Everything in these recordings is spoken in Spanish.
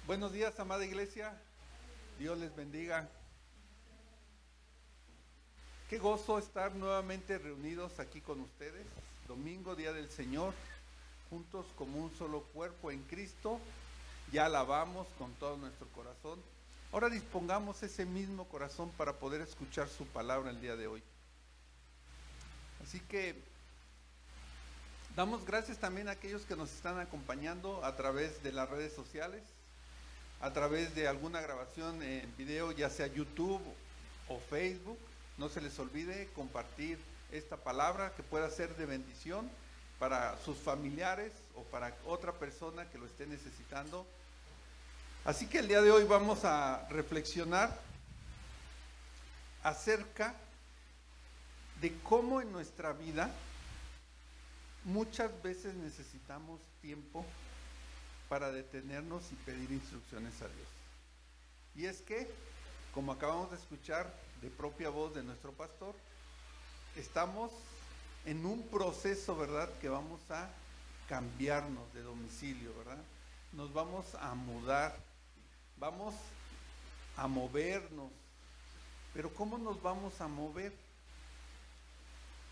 Buenos días, amada iglesia. Dios les bendiga. Qué gozo estar nuevamente reunidos aquí con ustedes. Domingo, día del Señor, juntos como un solo cuerpo en Cristo. Ya alabamos con todo nuestro corazón. Ahora dispongamos ese mismo corazón para poder escuchar su palabra el día de hoy. Así que damos gracias también a aquellos que nos están acompañando a través de las redes sociales, a través de alguna grabación en video, ya sea YouTube o Facebook. No se les olvide compartir esta palabra que pueda ser de bendición para sus familiares o para otra persona que lo esté necesitando. Así que el día de hoy vamos a reflexionar acerca de cómo en nuestra vida muchas veces necesitamos tiempo para detenernos y pedir instrucciones a Dios. Y es que, como acabamos de escuchar de propia voz de nuestro pastor, estamos en un proceso, ¿verdad?, que vamos a cambiarnos de domicilio, ¿verdad? Nos vamos a mudar, vamos a movernos. Pero ¿cómo nos vamos a mover?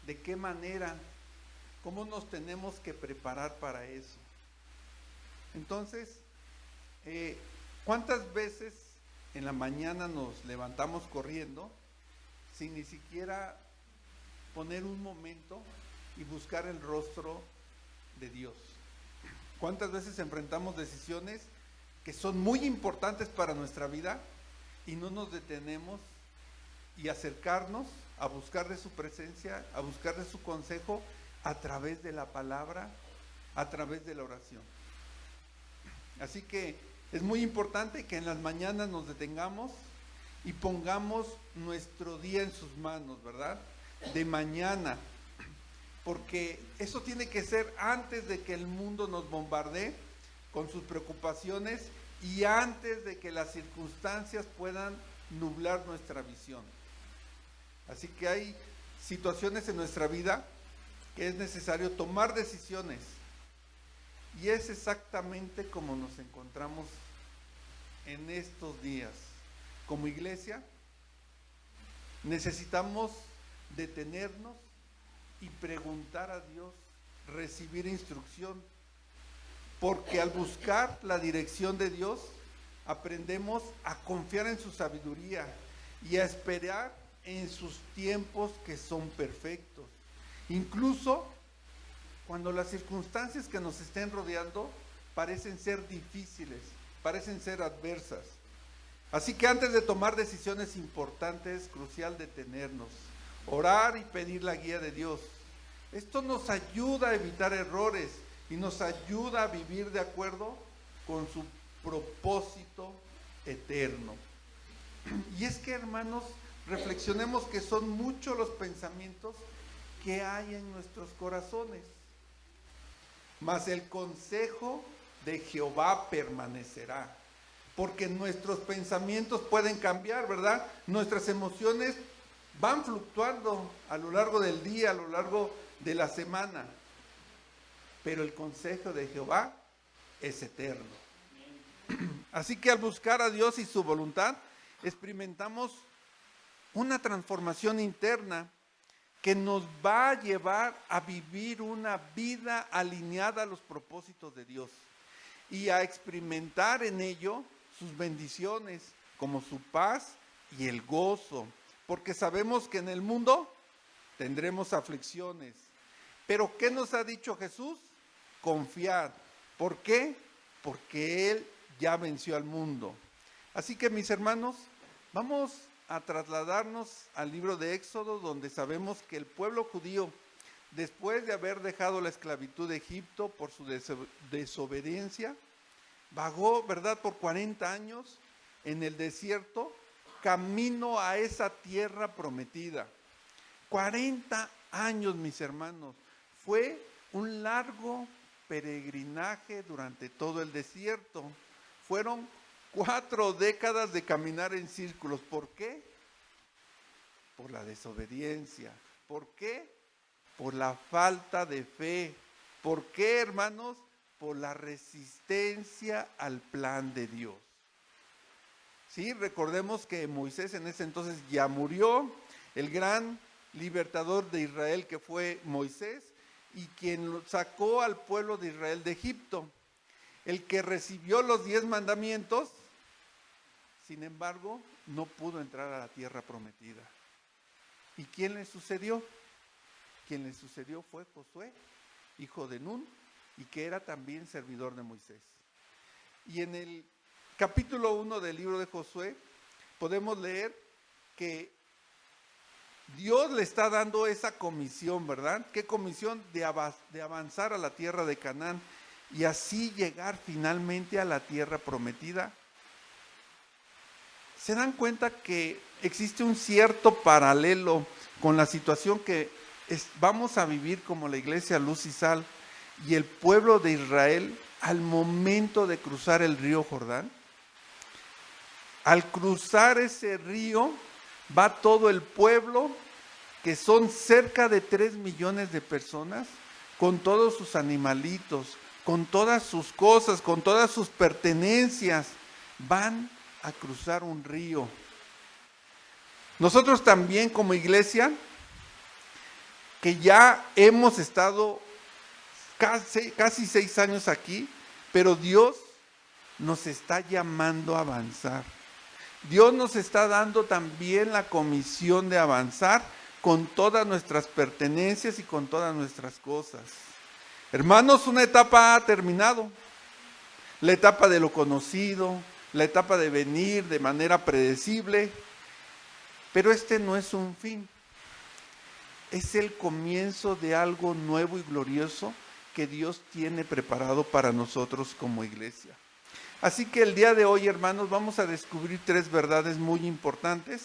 ¿De qué manera? ¿Cómo nos tenemos que preparar para eso? Entonces, ¿cuántas veces en la mañana nos levantamos corriendo sin ni siquiera poner un momento y buscar el rostro de Dios? ¿Cuántas veces enfrentamos decisiones que son muy importantes para nuestra vida y no nos detenemos y acercarnos a buscar de su presencia, a buscar de su consejo a través de la palabra, a través de la oración? Así que es muy importante que en las mañanas nos detengamos y pongamos nuestro día en sus manos, ¿verdad? De mañana, porque eso tiene que ser antes de que el mundo nos bombardee con sus preocupaciones y antes de que las circunstancias puedan nublar nuestra visión. Así que hay situaciones en nuestra vida que es necesario tomar decisiones. Y es exactamente como nos encontramos en estos días. Como iglesia, necesitamos detenernos y preguntar a Dios, recibir instrucción. Porque al buscar la dirección de Dios, aprendemos a confiar en su sabiduría y a esperar en sus tiempos que son perfectos. Incluso cuando las circunstancias que nos estén rodeando parecen ser difíciles, parecen ser adversas. Así que antes de tomar decisiones importantes, es crucial detenernos, orar y pedir la guía de Dios. Esto nos ayuda a evitar errores y nos ayuda a vivir de acuerdo con su propósito eterno. Y es que, hermanos, reflexionemos que son muchos los pensamientos que hay en nuestros corazones. Mas el consejo de Jehová permanecerá, porque nuestros pensamientos pueden cambiar, ¿verdad? Nuestras emociones van fluctuando a lo largo del día, a lo largo de la semana, pero el consejo de Jehová es eterno. Así que al buscar a Dios y su voluntad, experimentamos una transformación interna que nos va a llevar a vivir una vida alineada a los propósitos de Dios y a experimentar en ello sus bendiciones, como su paz y el gozo, porque sabemos que en el mundo tendremos aflicciones. Pero ¿qué nos ha dicho Jesús? Confiad. ¿Por qué? Porque Él ya venció al mundo. Así que, mis hermanos, vamos a trasladarnos al libro de Éxodo, donde sabemos que el pueblo judío, después de haber dejado la esclavitud de Egipto por su desobediencia, vagó, ¿verdad?, por 40 años en el desierto, camino a esa tierra prometida. 40 años, mis hermanos, fue un largo peregrinaje durante todo el desierto. Fueron 4 décadas de caminar en círculos. ¿Por qué? Por la desobediencia. ¿Por qué? Por la falta de fe. ¿Por qué, hermanos? por la resistencia al plan de Dios. Sí, recordemos que Moisés en ese entonces ya murió, el gran libertador de Israel que fue Moisés, y quien sacó al pueblo de Israel de Egipto, el que recibió los 10 mandamientos, sin embargo, no pudo entrar a la tierra prometida. ¿Y quién le sucedió? Quien le sucedió fue Josué, hijo de Nun, y que era también servidor de Moisés. Y en el capítulo 1 del libro de Josué podemos leer que Dios le está dando esa comisión, ¿verdad? ¿Qué comisión? De avanzar a la tierra de Canaán y así llegar finalmente a la tierra prometida. ¿Se dan cuenta que existe un cierto paralelo con la situación que vamos a vivir como la iglesia Luz y Sal y el pueblo de Israel al momento de cruzar el río Jordán? Al cruzar ese río va todo el pueblo, que son cerca de 3 millones de personas, con todos sus animalitos, con todas sus cosas, con todas sus pertenencias, van a cruzar un río. Nosotros también como iglesia, que ya hemos estado casi 6 años aquí, pero Dios nos está llamando a avanzar. Dios nos está dando también la comisión de avanzar con todas nuestras pertenencias y con todas nuestras cosas. Hermanos, una etapa ha terminado. La etapa de lo conocido, la etapa de venir de manera predecible, pero este no es un fin. Es el comienzo de algo nuevo y glorioso que Dios tiene preparado para nosotros como iglesia. Así que el día de hoy, hermanos, vamos a descubrir 3 verdades muy importantes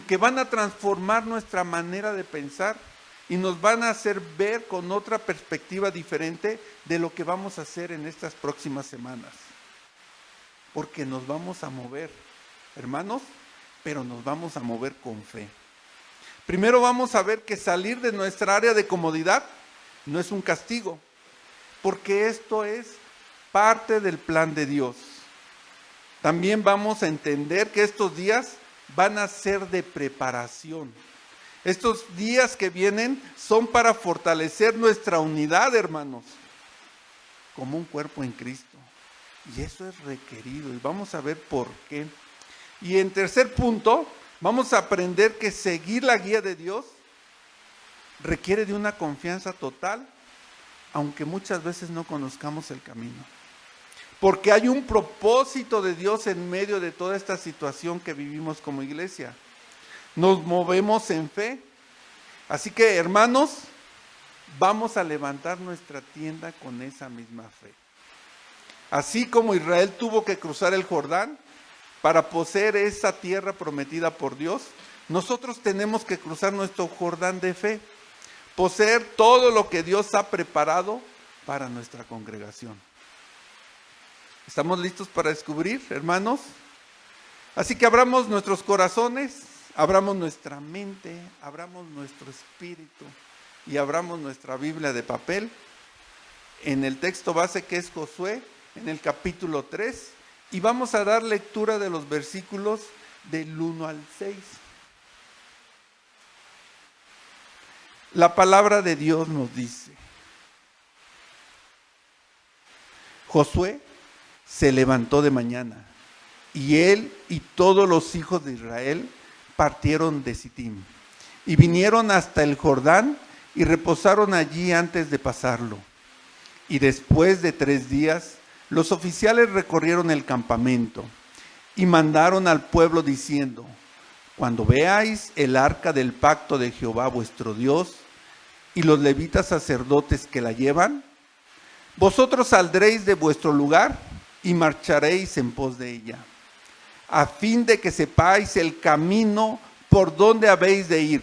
que van a transformar nuestra manera de pensar y nos van a hacer ver con otra perspectiva diferente de lo que vamos a hacer en estas próximas semanas. Porque nos vamos a mover, hermanos, pero nos vamos a mover con fe. Primero vamos a ver que salir de nuestra área de comodidad no es un castigo, porque esto es parte del plan de Dios. También vamos a entender que estos días van a ser de preparación. Estos días que vienen son para fortalecer nuestra unidad, hermanos, como un cuerpo en Cristo. Y eso es requerido y vamos a ver por qué. Y en tercer punto, vamos a aprender que seguir la guía de Dios requiere de una confianza total, aunque muchas veces no conozcamos el camino. Porque hay un propósito de Dios en medio de toda esta situación que vivimos como iglesia. Nos movemos en fe. Así que, hermanos, vamos a levantar nuestra tienda con esa misma fe. Así como Israel tuvo que cruzar el Jordán para poseer esa tierra prometida por Dios, nosotros tenemos que cruzar nuestro Jordán de fe, poseer todo lo que Dios ha preparado para nuestra congregación. ¿Estamos listos para descubrir, hermanos? Así que abramos nuestros corazones, abramos nuestra mente, abramos nuestro espíritu y abramos nuestra Biblia de papel en el texto base que es Josué, en el capítulo 3, y vamos a dar lectura de los versículos del 1 al 6. La palabra de Dios nos dice: Josué se levantó de mañana, y él y todos los hijos de Israel partieron de Sitim, y vinieron hasta el Jordán, y reposaron allí antes de pasarlo. Y después de 3 días, los oficiales recorrieron el campamento, y mandaron al pueblo diciendo: cuando veáis el arca del pacto de Jehová vuestro Dios, y los levitas sacerdotes que la llevan, vosotros saldréis de vuestro lugar, y marcharéis en pos de ella, a fin de que sepáis el camino por donde habéis de ir,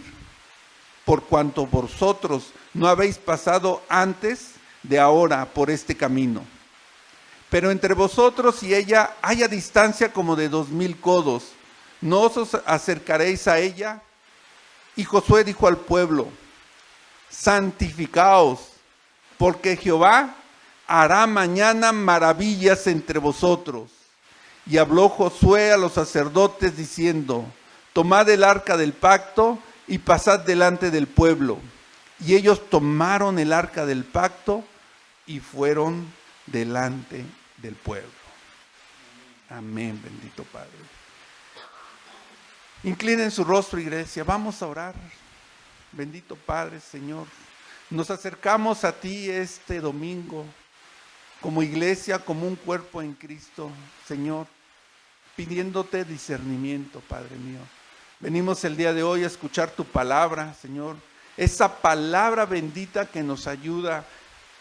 por cuanto vosotros no habéis pasado antes de ahora por este camino. Pero entre vosotros y ella haya distancia como de 2000 codos, no os acercaréis a ella. Y Josué dijo al pueblo: santificaos, porque Jehová hará mañana maravillas entre vosotros. Y habló Josué a los sacerdotes diciendo, tomad el arca del pacto y pasad delante del pueblo. Y ellos tomaron el arca del pacto y fueron delante del pueblo. Amén, bendito Padre. Inclinen su rostro, iglesia, vamos a orar. Bendito Padre, Señor, nos acercamos a ti este domingo como iglesia, como un cuerpo en Cristo, Señor, pidiéndote discernimiento, Padre mío. Venimos el día de hoy a escuchar tu palabra, Señor, esa palabra bendita que nos ayuda,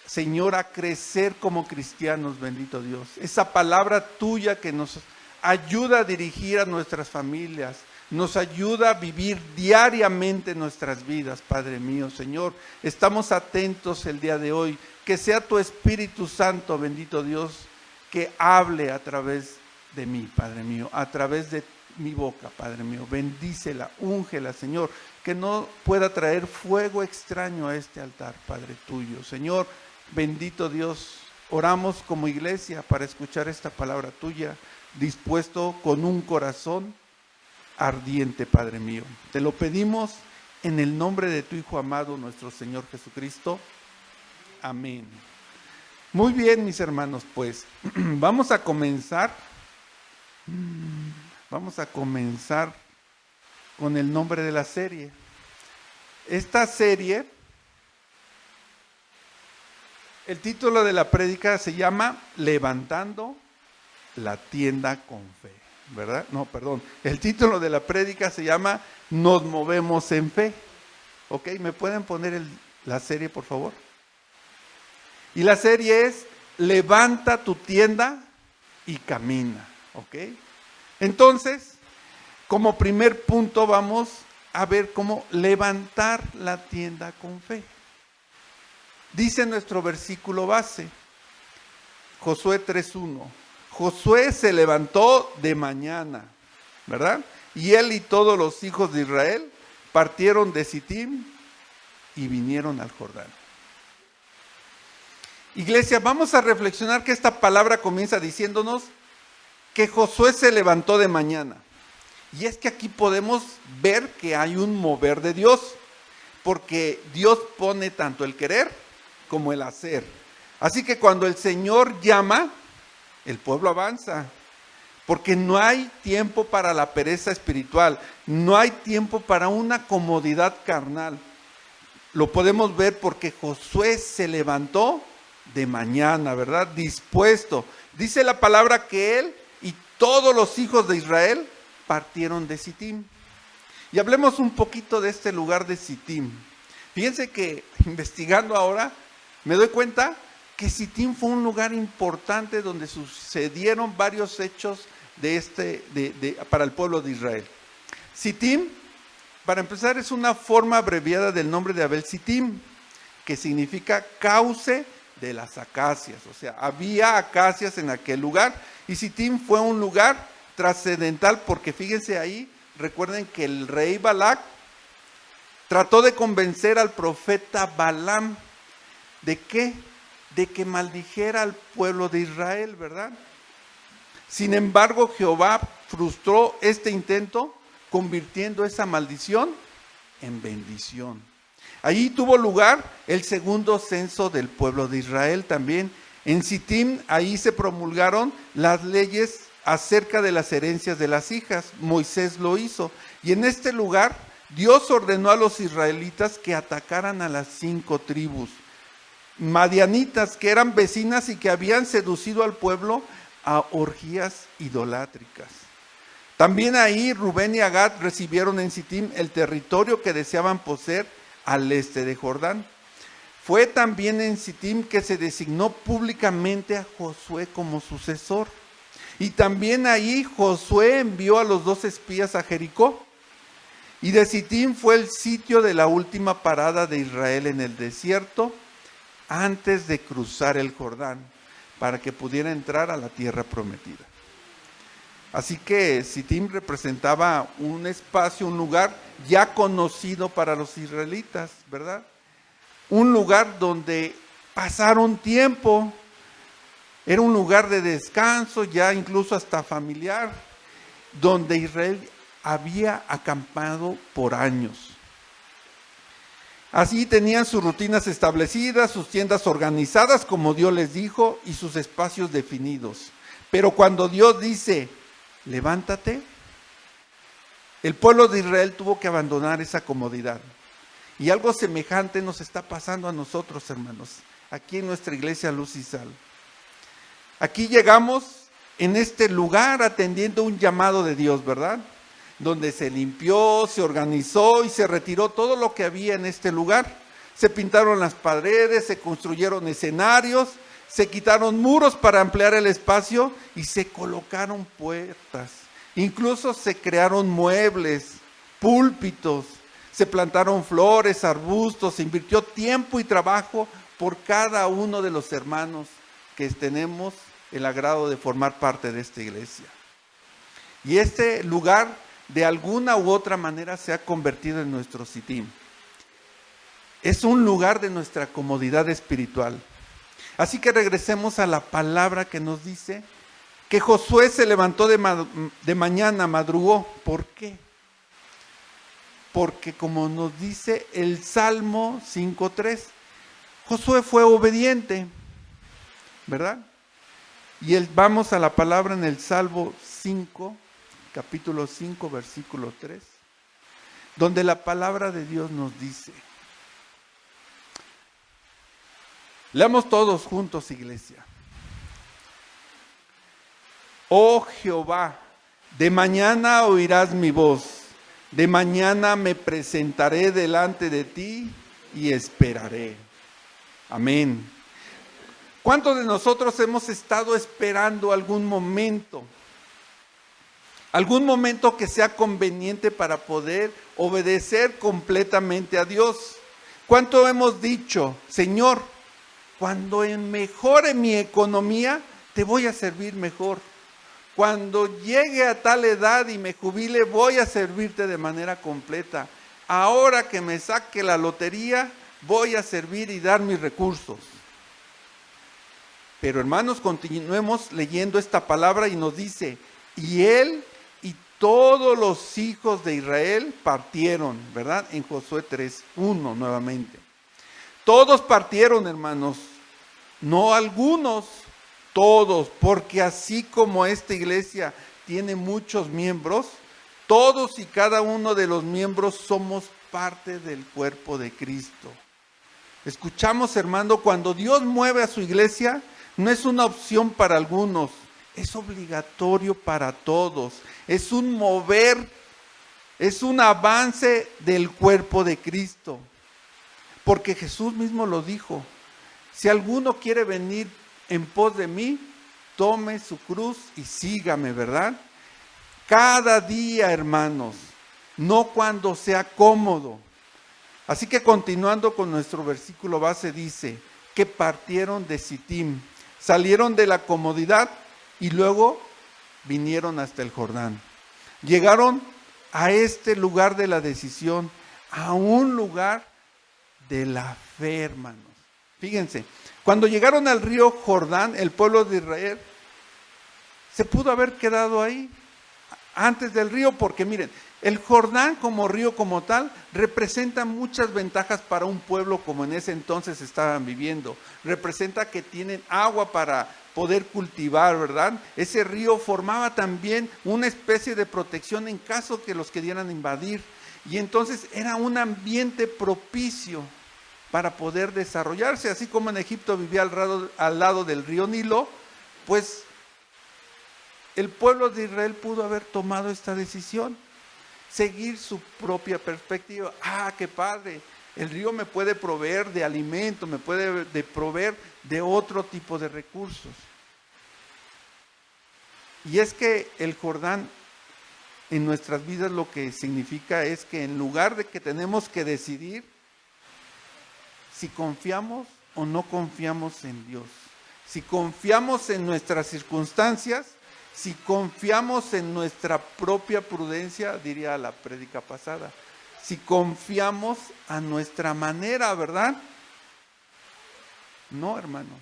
Señor, a crecer como cristianos, bendito Dios. Esa palabra tuya que nos ayuda a dirigir a nuestras familias, nos ayuda a vivir diariamente nuestras vidas, Padre mío, Señor. Estamos atentos el día de hoy. Que sea tu Espíritu Santo, bendito Dios, que hable a través de mí, Padre mío, a través de mi boca, Padre mío. Bendícela, úngela, Señor, que no pueda traer fuego extraño a este altar, Padre tuyo. Señor, bendito Dios, oramos como iglesia para escuchar esta palabra tuya, dispuesto con un corazón ardiente, Padre mío. Te lo pedimos en el nombre de tu Hijo amado, nuestro Señor Jesucristo. Amén. Muy bien, mis hermanos, pues vamos a comenzar con el nombre de la serie. Esta serie, el título de la prédica se llama Levantando la tienda con fe, ¿verdad? No, perdón. El título de la prédica se llama Nos movemos en fe. ¿Ok? ¿Me pueden poner la serie, por favor? Y la serie es Levanta tu tienda y camina. ¿Ok? Entonces, como primer punto vamos a ver cómo levantar la tienda con fe. Dice nuestro versículo base, Josué 3:1. Josué se levantó de mañana, ¿verdad? Y él y todos los hijos de Israel partieron de Sitim y vinieron al Jordán. Iglesia, vamos a reflexionar que esta palabra comienza diciéndonos que Josué se levantó de mañana. Y es que aquí podemos ver que hay un mover de Dios, porque Dios pone tanto el querer como el hacer. Así que cuando el Señor llama, el pueblo avanza, porque no hay tiempo para la pereza espiritual, no hay tiempo para una comodidad carnal. Lo podemos ver porque Josué se levantó de mañana, ¿verdad? Dispuesto. Dice la palabra que él y todos los hijos de Israel partieron de Sitim. Y hablemos un poquito de este lugar de Sitim. Fíjense que investigando ahora me doy cuenta que Sitim fue un lugar importante donde sucedieron varios hechos para el pueblo de Israel. Sitim, para empezar, es una forma abreviada del nombre de Abel Sitim, que significa cauce de las acacias. O sea, había acacias en aquel lugar y Sitim fue un lugar trascendental porque fíjense ahí, recuerden que el rey Balac trató de convencer al profeta Balaam. ¿De qué? De que maldijera al pueblo de Israel, ¿verdad? Sin embargo, Jehová frustró este intento, convirtiendo esa maldición en bendición. Allí tuvo lugar el segundo censo del pueblo de Israel también. En Sitim, ahí se promulgaron las leyes acerca de las herencias de las hijas. Moisés lo hizo. Y en este lugar, Dios ordenó a los israelitas que atacaran a las 5 tribus madianitas, que eran vecinas y que habían seducido al pueblo a orgías idolátricas. También ahí Rubén y Gad recibieron en Sitim el territorio que deseaban poseer al este de Jordán. Fue también en Sitim que se designó públicamente a Josué como sucesor. Y también ahí Josué envió a los 2 espías a Jericó. Y de Sitim fue el sitio de la última parada de Israel en el desierto, antes de cruzar el Jordán, para que pudiera entrar a la tierra prometida. Así que Sitim representaba un espacio, un lugar ya conocido para los israelitas, ¿verdad? Un lugar donde pasaron tiempo, Era un lugar de descanso, ya incluso hasta familiar, donde Israel había acampado por años. Así tenían sus rutinas establecidas, sus tiendas organizadas como Dios les dijo y sus espacios definidos. Pero cuando Dios dice, levántate, el pueblo de Israel tuvo que abandonar esa comodidad. Y algo semejante nos está pasando a nosotros, hermanos, aquí en nuestra iglesia Luz y Sal. Aquí llegamos en este lugar atendiendo un llamado de Dios, ¿verdad? Donde se limpió, se organizó y se retiró todo lo que había en este lugar. Se pintaron las paredes, se construyeron escenarios, se quitaron muros para ampliar el espacio y se colocaron puertas. Incluso se crearon muebles, púlpitos, se plantaron flores, arbustos, se invirtió tiempo y trabajo por cada uno de los hermanos que tenemos el agrado de formar parte de esta iglesia. Y este lugar de alguna u otra manera se ha convertido en nuestro sitín. Es un lugar de nuestra comodidad espiritual. Así que regresemos a la palabra que nos dice que Josué se levantó de mañana, madrugó. ¿Por qué? Porque como nos dice el Salmo 5:3, Josué fue obediente, ¿verdad? Y vamos a la palabra en el Salmo 5, capítulo 5, versículo 3, donde la palabra de Dios nos dice, leamos todos juntos, iglesia. Oh Jehová, de mañana oirás mi voz, de mañana me presentaré delante de ti y esperaré. Amén. ¿Cuántos de nosotros hemos estado esperando algún momento que sea conveniente para poder obedecer completamente a Dios? ¿Cuánto hemos dicho, Señor, cuando mejore mi economía, te voy a servir mejor? Cuando llegue a tal edad y me jubile, voy a servirte de manera completa. Ahora que me saque la lotería, voy a servir y dar mis recursos. Pero hermanos, continuemos leyendo esta palabra y nos dice, y él y todos los hijos de Israel partieron, ¿verdad? En Josué 3:1 nuevamente. Todos partieron, hermanos, no algunos, todos, porque así como esta iglesia tiene muchos miembros, todos y cada uno de los miembros somos parte del cuerpo de Cristo. Escuchamos, hermano, cuando Dios mueve a su iglesia, no es una opción para algunos, es obligatorio para todos. Es un mover, es un avance del cuerpo de Cristo. Porque Jesús mismo lo dijo, si alguno quiere venir en pos de mí, tome su cruz y sígame, ¿verdad? Cada día, hermanos, no cuando sea cómodo. Así que continuando con nuestro versículo base dice, que partieron de Sitim, salieron de la comodidad y luego vinieron hasta el Jordán. Llegaron a este lugar de la decisión, a un lugar de la fe, hermanos. Fíjense, cuando llegaron al río Jordán, el pueblo de Israel se pudo haber quedado ahí antes del río, porque miren, el Jordán como río como tal representa muchas ventajas para un pueblo como en ese entonces estaban viviendo. Representa que tienen agua para poder cultivar, ¿verdad? Ese río formaba también una especie de protección en caso que los querían invadir. Y entonces era un ambiente propicio para poder desarrollarse. Así como en Egipto vivía al lado del río Nilo, pues el pueblo de Israel pudo haber tomado esta decisión. Seguir su propia perspectiva. Ah, qué padre, el río me puede proveer de alimento, me puede proveer de otro tipo de recursos. Y es que el Jordán en nuestras vidas lo que significa es que en lugar de que tenemos que decidir si confiamos o no confiamos en Dios, si confiamos en nuestras circunstancias, si confiamos en nuestra propia prudencia, diría la prédica pasada, si confiamos a nuestra manera, ¿verdad? No, hermanos.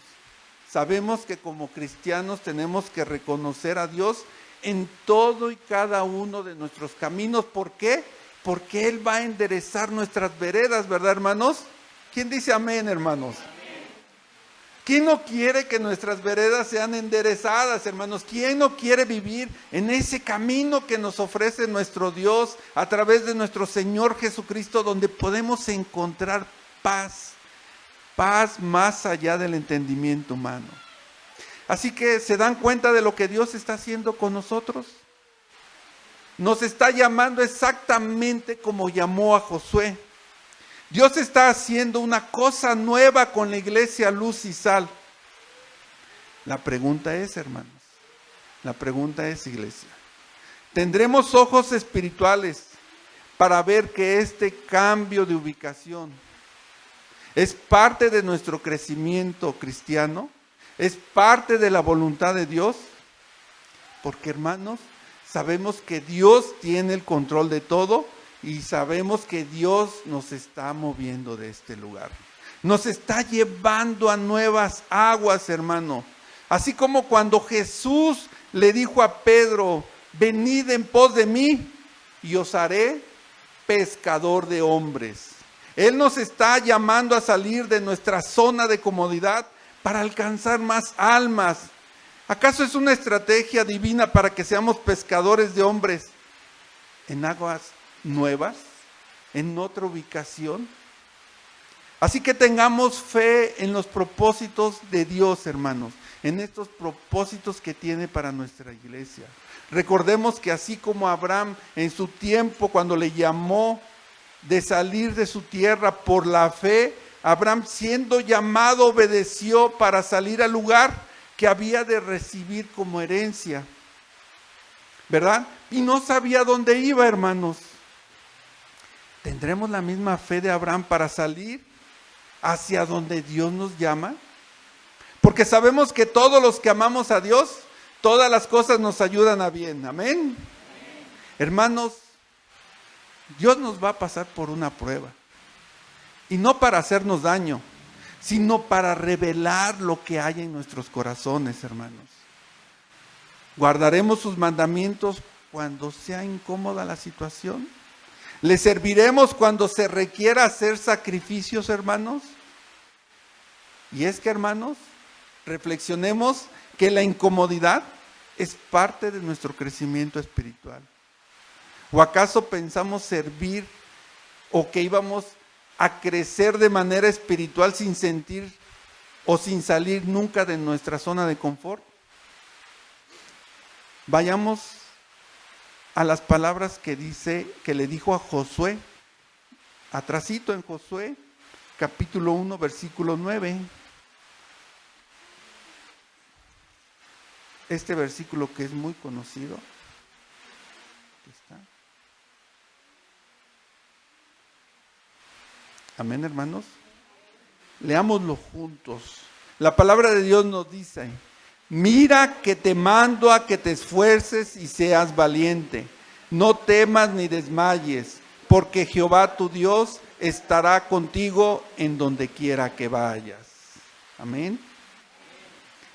sabemos que como cristianos tenemos que reconocer a Dios en todo y cada uno de nuestros caminos. ¿Por qué? Porque Él va a enderezar nuestras veredas, ¿verdad, hermanos? ¿Quién dice amén, hermanos? ¿Quién no quiere que nuestras veredas sean enderezadas, hermanos? ¿Quién no quiere vivir en ese camino que nos ofrece nuestro Dios a través de nuestro Señor Jesucristo, donde podemos encontrar paz? Paz más allá del entendimiento humano. Así que, ¿se dan cuenta de lo que Dios está haciendo con nosotros? Nos está llamando exactamente como llamó a Josué. Dios está haciendo una cosa nueva con la iglesia Luz y Sal. La pregunta es, hermanos, la pregunta es, iglesia, ¿tendremos ojos espirituales para ver que este cambio de ubicación es parte de nuestro crecimiento cristiano? ¿Es parte de la voluntad de Dios? Porque, hermanos, sabemos que Dios tiene el control de todo. Y sabemos que Dios nos está moviendo de este lugar. Nos está llevando a nuevas aguas, hermano. Así como cuando Jesús le dijo a Pedro, venid en pos de mí y os haré pescador de hombres. Él nos está llamando a salir de nuestra zona de comodidad para alcanzar más almas. ¿Acaso es una estrategia divina para que seamos pescadores de hombres en aguas nuevas, en otra ubicación? Así que tengamos fe en los propósitos de Dios, hermanos, en estos propósitos que tiene para nuestra iglesia. Recordemos que así como Abraham en su tiempo, cuando le llamó de salir de su tierra por la fe, Abraham, siendo llamado, obedeció para salir al lugar que había de recibir como herencia, ¿verdad? Y no sabía dónde iba, hermanos. ¿Tendremos la misma fe de Abraham para salir hacia donde Dios nos llama? Porque sabemos que todos los que amamos a Dios, todas las cosas nos ayudan a bien. Amén. Hermanos, Dios nos va a pasar por una prueba. Y no para hacernos daño, sino para revelar lo que hay en nuestros corazones, hermanos. ¿Guardaremos sus mandamientos cuando sea incómoda la situación? ¿Le serviremos cuando se requiera hacer sacrificios, hermanos? Y es que, hermanos, reflexionemos que la incomodidad es parte de nuestro crecimiento espiritual. ¿O acaso pensamos servir o que íbamos a crecer de manera espiritual sin sentir o sin salir nunca de nuestra zona de confort? Vayamos a las palabras que le dijo a Josué, atrasito en Josué, capítulo 1, versículo 9. Este versículo que es muy conocido. Aquí está. Amén, hermanos. Leámoslo juntos. La palabra de Dios nos dice: mira que te mando a que te esfuerces y seas valiente. No temas ni desmayes, porque Jehová tu Dios estará contigo en donde quiera que vayas. Amén.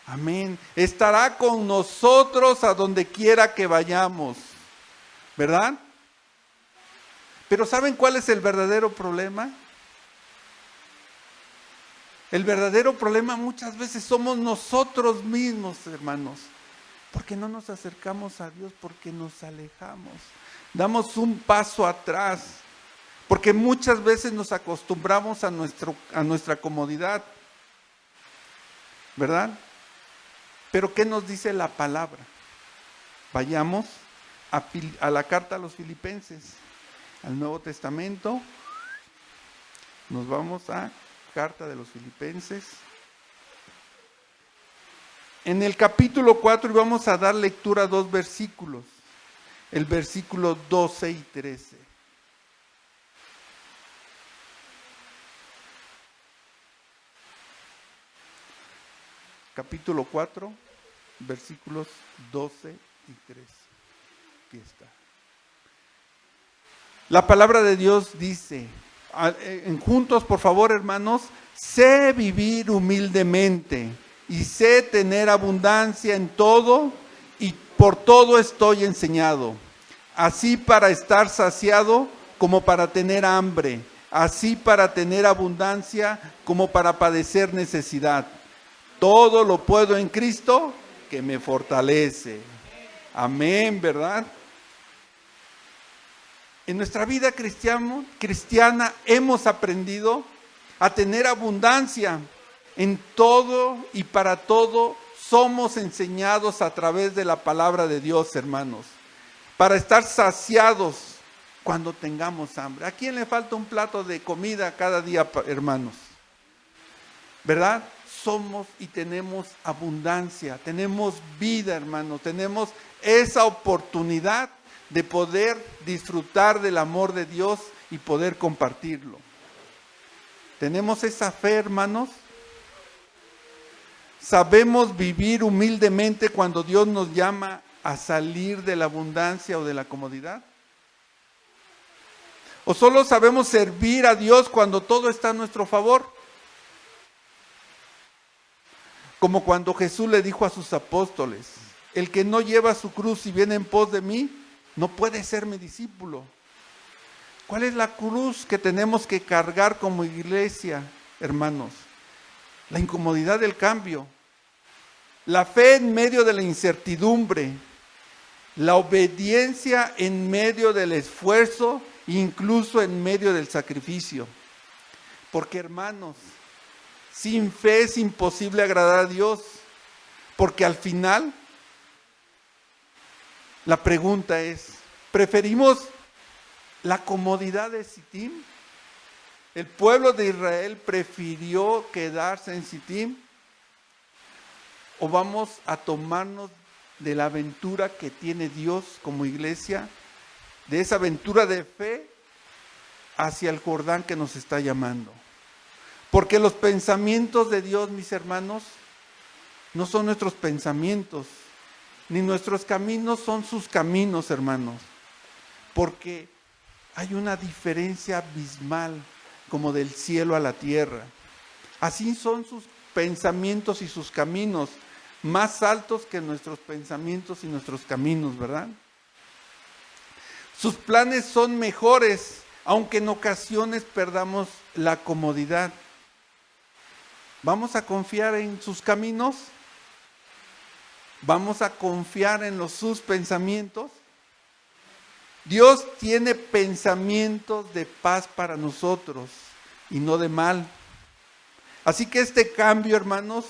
Amén. Estará con nosotros a donde quiera que vayamos. ¿Verdad? Pero ¿saben cuál es el verdadero problema? El verdadero problema muchas veces somos nosotros mismos, hermanos. Porque no nos acercamos a Dios, porque nos alejamos. Damos un paso atrás. Porque muchas veces nos acostumbramos a nuestra comodidad. ¿Verdad? Pero ¿qué nos dice la palabra? Vayamos a la carta a los Filipenses, al Nuevo Testamento. Nos vamos a carta de los Filipenses. En el capítulo 4 vamos a dar lectura a dos versículos. El versículo 12 y 13. Capítulo 4, versículos 12 y 13. Aquí está. La palabra de Dios dice, juntos por favor, hermanos, sé vivir humildemente y sé tener abundancia en todo, y por todo estoy enseñado, así para estar saciado como para tener hambre, así para tener abundancia como para padecer necesidad. Todo lo puedo en Cristo que me fortalece. Amén, ¿verdad? En nuestra vida cristiana hemos aprendido a tener abundancia en todo y para todo. Somos enseñados a través de la palabra de Dios, hermanos, para estar saciados cuando tengamos hambre. ¿A quién le falta un plato de comida cada día, hermanos? ¿Verdad? Somos y tenemos abundancia, tenemos vida, hermanos, tenemos esa oportunidad de poder disfrutar del amor de Dios y poder compartirlo. ¿Tenemos esa fe, hermanos? ¿Sabemos vivir humildemente cuando Dios nos llama a salir de la abundancia o de la comodidad? ¿O solo sabemos servir a Dios cuando todo está a nuestro favor? Como cuando Jesús le dijo a sus apóstoles: el que no lleva su cruz y viene en pos de mí, no puede ser mi discípulo. ¿Cuál es la cruz que tenemos que cargar como iglesia, hermanos? La incomodidad del cambio, la fe en medio de la incertidumbre, la obediencia en medio del esfuerzo, incluso en medio del sacrificio. Porque, hermanos, sin fe es imposible agradar a Dios, porque al final la pregunta es: ¿preferimos la comodidad de Sittim? ¿El pueblo de Israel prefirió quedarse en Sittim? ¿O vamos a tomarnos de la aventura que tiene Dios como iglesia, de esa aventura de fe hacia el Jordán que nos está llamando? Porque los pensamientos de Dios, mis hermanos, no son nuestros pensamientos, ni nuestros caminos son sus caminos, hermanos. Porque hay una diferencia abismal, como del cielo a la tierra. Así son sus pensamientos y sus caminos, más altos que nuestros pensamientos y nuestros caminos, ¿verdad? Sus planes son mejores, aunque en ocasiones perdamos la comodidad. ¿Vamos a confiar en sus caminos? ¿Vamos a confiar en sus pensamientos? Dios tiene pensamientos de paz para nosotros y no de mal. Así que este cambio, hermanos,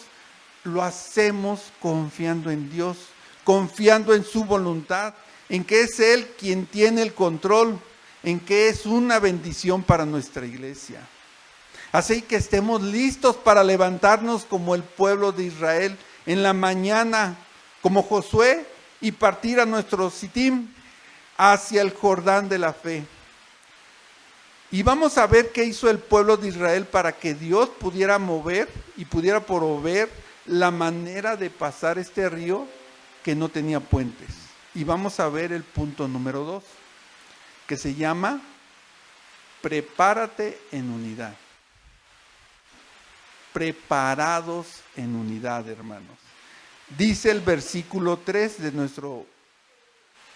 lo hacemos confiando en Dios, confiando en su voluntad, en que es Él quien tiene el control, en que es una bendición para nuestra iglesia. Así que estemos listos para levantarnos como el pueblo de Israel en la mañana, como Josué, y partir a nuestro Sittim, hacia el Jordán de la fe. Y vamos a ver qué hizo el pueblo de Israel para que Dios pudiera mover y pudiera proveer la manera de pasar este río que no tenía puentes. Y vamos a ver el punto número 2, que se llama: prepárate en unidad. Preparados en unidad, hermanos. Dice el versículo 3 de nuestra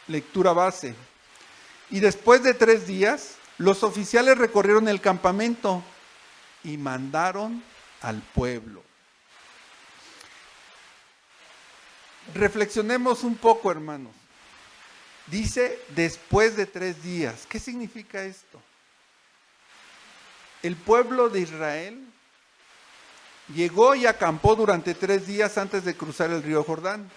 lectura base: y después de 3 días, los oficiales recorrieron el campamento y mandaron al pueblo. Reflexionemos un poco, hermanos. Dice después de 3 días. ¿Qué significa esto? El pueblo de Israel llegó y acampó durante 3 días antes de cruzar el río Jordán.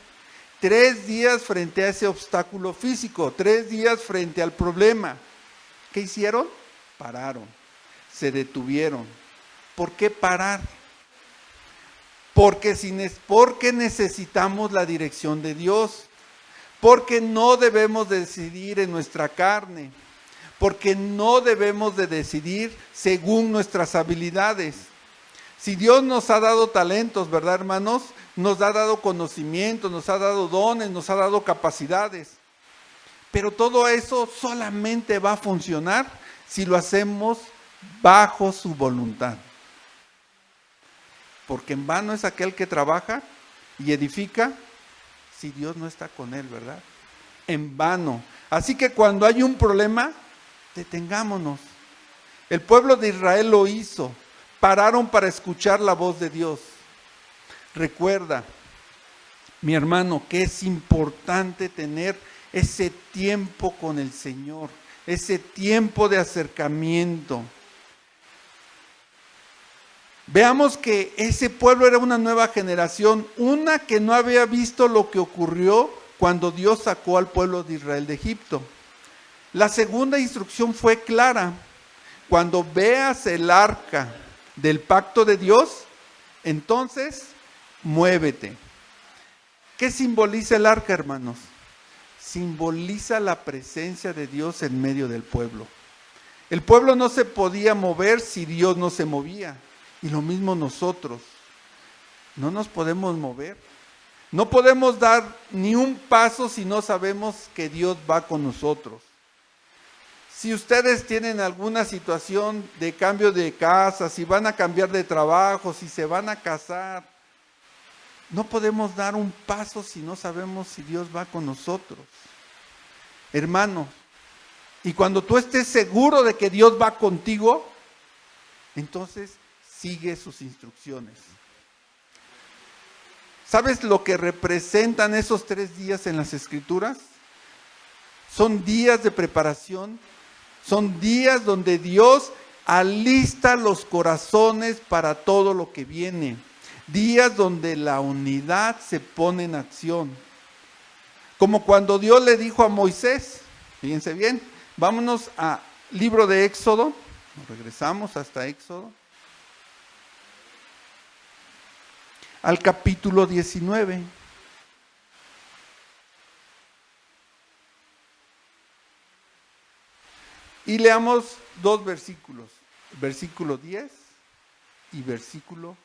3 días frente a ese obstáculo físico, 3 días frente al problema. ¿Qué hicieron? Pararon, se detuvieron. ¿Por qué parar? Porque necesitamos la dirección de Dios, porque no debemos decidir en nuestra carne, porque no debemos de decidir según nuestras habilidades. Si Dios nos ha dado talentos, ¿verdad, hermanos? Nos ha dado conocimiento, nos ha dado dones, nos ha dado capacidades. Pero todo eso solamente va a funcionar si lo hacemos bajo su voluntad. porque en vano es aquel que trabaja y edifica si Dios no está con él, ¿verdad? En vano. Así que cuando hay un problema, detengámonos. El pueblo de Israel lo hizo. Pararon para escuchar la voz de Dios. Recuerda, mi hermano, que es importante tener ese tiempo con el Señor, ese tiempo de acercamiento. Veamos que ese pueblo era una nueva generación, una que no había visto lo que ocurrió cuando Dios sacó al pueblo de Israel de Egipto. La segunda instrucción fue clara: cuando veas el arca del pacto de Dios, entonces muévete. ¿Qué simboliza el arca, hermanos? Simboliza la presencia de Dios en medio del pueblo. El pueblo no se podía mover si Dios no se movía. Y lo mismo nosotros. No nos podemos mover. No podemos dar ni un paso si no sabemos que Dios va con nosotros. Si ustedes tienen alguna situación de cambio de casa, si van a cambiar de trabajo, si se van a casar, no podemos dar un paso si no sabemos si Dios va con nosotros. Hermano, y cuando tú estés seguro de que Dios va contigo, entonces sigue sus instrucciones. ¿Sabes lo que representan esos 3 días en las Escrituras? Son días de preparación, son días donde Dios alista los corazones para todo lo que viene. Días donde la unidad se pone en acción. Como cuando Dios le dijo a Moisés, fíjense bien, vámonos al libro de Éxodo, regresamos hasta Éxodo, al capítulo 19. Y leamos 2 versículos, versículo 10 y versículo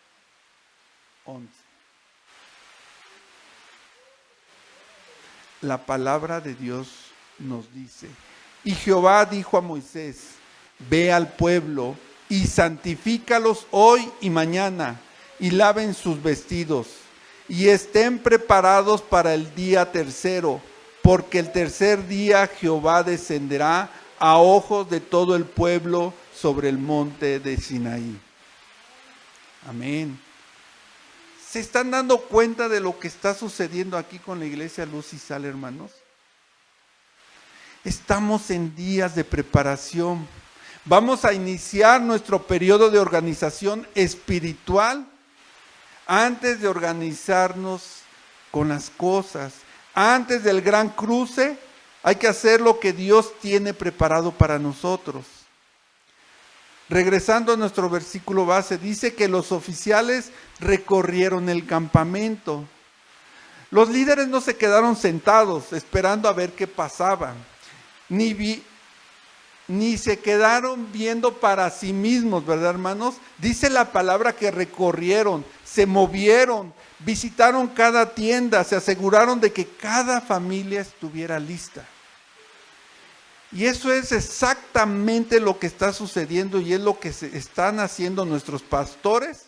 11. La palabra de Dios nos dice: y Jehová dijo a Moisés: ve al pueblo y santifícalos hoy y mañana, y laven sus vestidos, y estén preparados para el día 3, porque el 3 día Jehová descenderá a ojos de todo el pueblo sobre el monte de Sinaí. Amén. ¿Se están dando cuenta de lo que está sucediendo aquí con la iglesia Luz y Sal, hermanos? Estamos en días de preparación. Vamos a iniciar nuestro periodo de organización espiritual antes de organizarnos con las cosas. Antes del gran cruce, hay que hacer lo que Dios tiene preparado para nosotros. Regresando a nuestro versículo base, dice que los oficiales recorrieron el campamento. Los líderes no se quedaron sentados esperando a ver qué pasaba, ni se quedaron viendo para sí mismos, ¿verdad, hermanos? Dice la palabra que recorrieron, se movieron, visitaron cada tienda, se aseguraron de que cada familia estuviera lista. Y eso es exactamente lo que está sucediendo y es lo que están haciendo nuestros pastores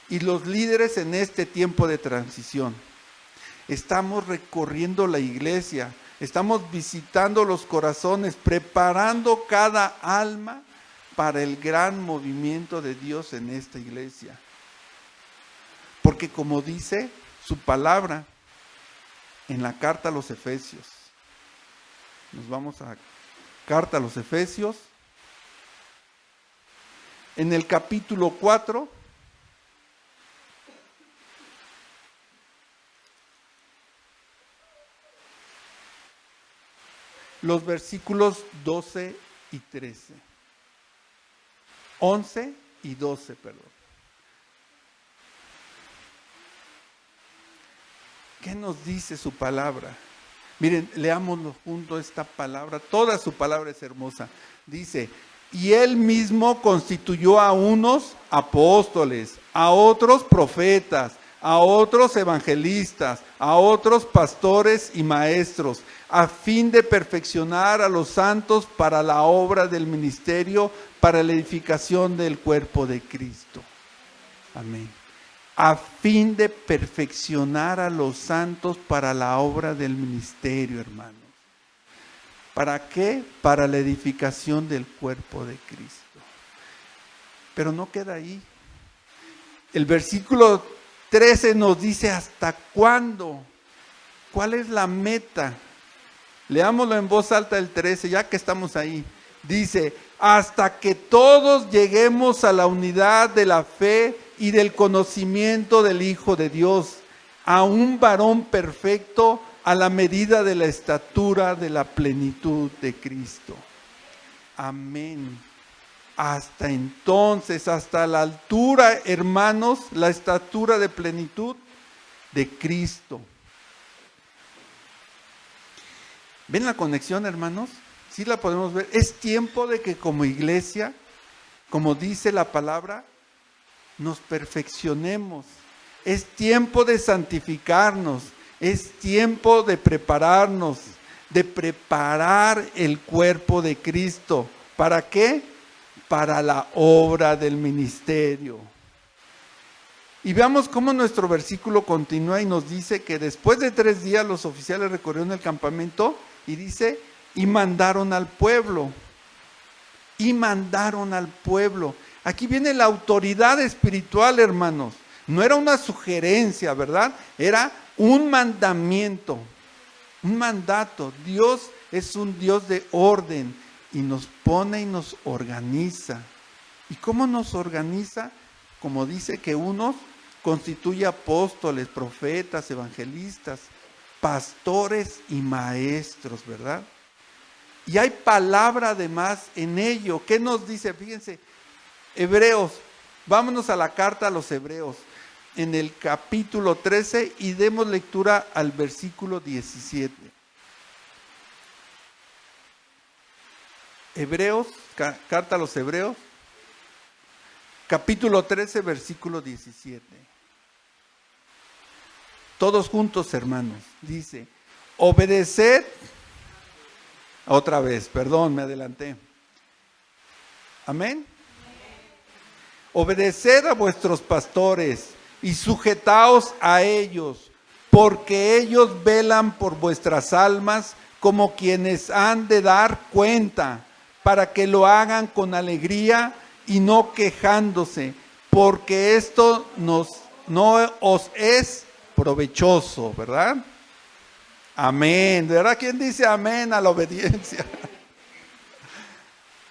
y los líderes en este tiempo de transición. Estamos recorriendo la iglesia, estamos visitando los corazones, preparando cada alma para el gran movimiento de Dios en esta iglesia. Porque como dice su palabra en la carta a los Efesios, nos vamos a carta a los Efesios, en el capítulo 4, los versículos 12 y 13. 11 y 12, perdón. ¿Qué nos dice su palabra? Miren, leámoslo junto esta palabra, toda su palabra es hermosa. Dice: y él mismo constituyó a unos apóstoles, a otros profetas, a otros evangelistas, a otros pastores y maestros, a fin de perfeccionar a los santos para la obra del ministerio, para la edificación del cuerpo de Cristo. Amén. a fin de perfeccionar a los santos para la obra del ministerio, hermanos. ¿Para qué? Para la edificación del cuerpo de Cristo. Pero no queda ahí. El versículo 13 nos dice ¿hasta cuándo? ¿Cuál es la meta? Leámoslo en voz alta el 13, ya que estamos ahí. Dice, hasta que todos lleguemos a la unidad de la fe y del conocimiento del Hijo de Dios, a un varón perfecto, a la medida de la estatura de la plenitud de Cristo. Amén. Hasta entonces, hasta la altura, hermanos, la estatura de plenitud de Cristo. ¿Ven la conexión, hermanos? Sí la podemos ver. Es tiempo de que como iglesia, como dice la palabra, nos perfeccionemos. Es tiempo de santificarnos. Es tiempo de prepararnos, de preparar el cuerpo de Cristo. ¿Para qué? Para la obra del ministerio. Y veamos cómo nuestro versículo continúa y nos dice que después de 3 días los oficiales recorrieron el campamento y dice, y mandaron al pueblo. Y mandaron al pueblo. Aquí viene la autoridad espiritual, hermanos. No era una sugerencia, ¿verdad? Era un mandamiento, un mandato. Dios es un Dios de orden y nos pone y nos organiza. ¿Y cómo nos organiza? Como dice que unos constituye apóstoles, profetas, evangelistas, pastores y maestros, ¿verdad? Y hay palabra además en ello. ¿Qué nos dice? Fíjense, Hebreos, vámonos a la carta a los Hebreos, en el capítulo 13 y demos lectura al versículo 17. Hebreos, carta a los Hebreos, capítulo 13, versículo 17. Todos juntos, hermanos, dice, obedeced, otra vez, perdón, me adelanté. Amén. Obedeced a vuestros pastores y sujetaos a ellos, porque ellos velan por vuestras almas como quienes han de dar cuenta, para que lo hagan con alegría y no quejándose, porque esto no os es provechoso, ¿verdad? Amén. ¿Verdad? ¿Quién dice amén a la obediencia?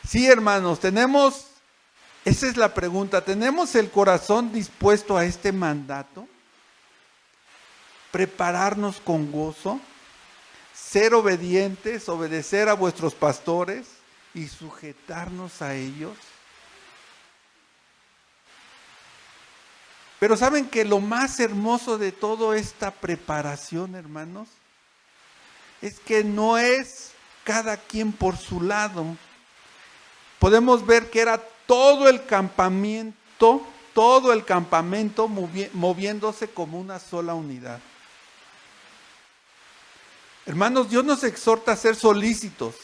Sí, hermanos, esa es la pregunta, ¿tenemos el corazón dispuesto a este mandato? ¿Prepararnos con gozo? ¿Ser obedientes, obedecer a vuestros pastores y sujetarnos a ellos? Pero ¿saben que lo más hermoso de toda esta preparación, hermanos? Es que no es cada quien por su lado. Podemos ver que era todo el campamento moviéndose como una sola unidad. Hermanos, Dios nos exhorta a ser solícitos,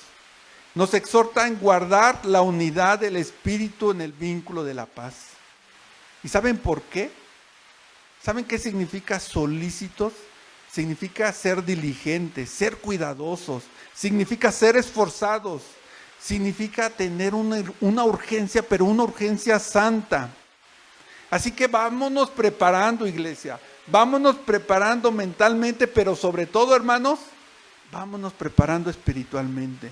nos exhorta en guardar la unidad del Espíritu en el vínculo de la paz. ¿Y saben por qué? ¿Saben qué significa solícitos? Significa ser diligentes, ser cuidadosos, significa ser esforzados, significa tener una urgencia, pero una urgencia santa. Así que vámonos preparando, iglesia, vámonos preparando mentalmente, pero sobre todo, hermanos, vámonos preparando espiritualmente.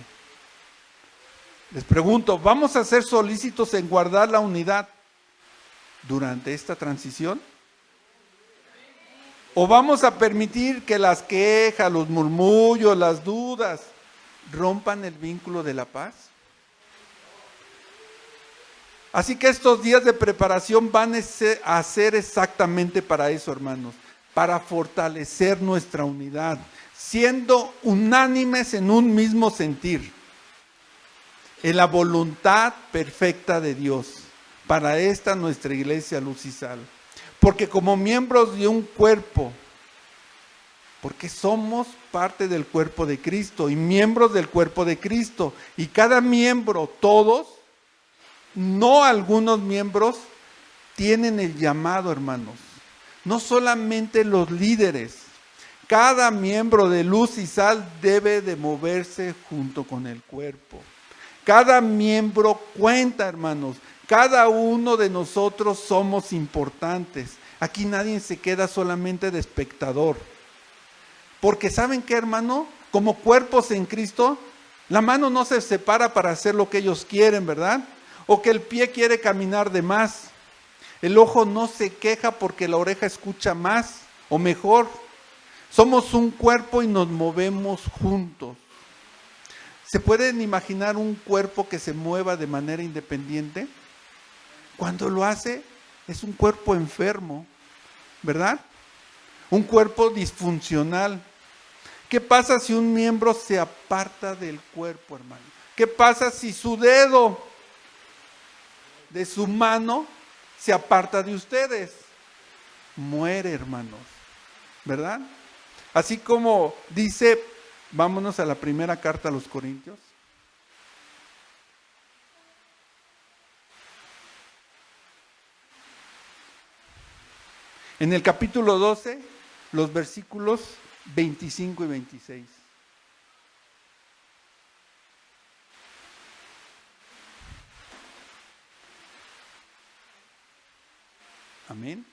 Les pregunto, ¿vamos a ser solícitos en guardar la unidad durante esta transición? ¿O vamos a permitir que las quejas, los murmullos, las dudas rompan el vínculo de la paz? Así que estos días de preparación van a ser exactamente para eso, hermanos, para fortalecer nuestra unidad, siendo unánimes en un mismo sentir, en la voluntad perfecta de Dios, para esta nuestra iglesia Luz y Sal. Porque como miembros de un cuerpo, porque somos parte del cuerpo de Cristo y miembros del cuerpo de Cristo, y cada miembro, todos, no algunos miembros, tienen el llamado, hermanos, No solamente los líderes. Cada miembro de Luz y Sal debe de moverse junto con el cuerpo. Cada miembro cuenta, hermanos. Cada uno de nosotros somos importantes. Aquí nadie se queda solamente de espectador. Porque ¿saben qué, hermano? Como cuerpos en Cristo, la mano no se separa para hacer lo que ellos quieren, ¿verdad? O que el pie quiere caminar de más. El ojo no se queja porque la oreja escucha más o mejor. Somos un cuerpo y nos movemos juntos. ¿Se pueden imaginar un cuerpo que se mueva de manera independiente? Cuando lo hace, es un cuerpo enfermo, ¿verdad? Un cuerpo disfuncional. ¿Qué pasa si un miembro se aparta del cuerpo, hermano? ¿Qué pasa si su dedo de su mano se aparta de ustedes? Muere, hermanos, ¿verdad? Así como dice, vámonos a la primera carta a los Corintios. En el capítulo 12, los versículos 25 y 26. Amén.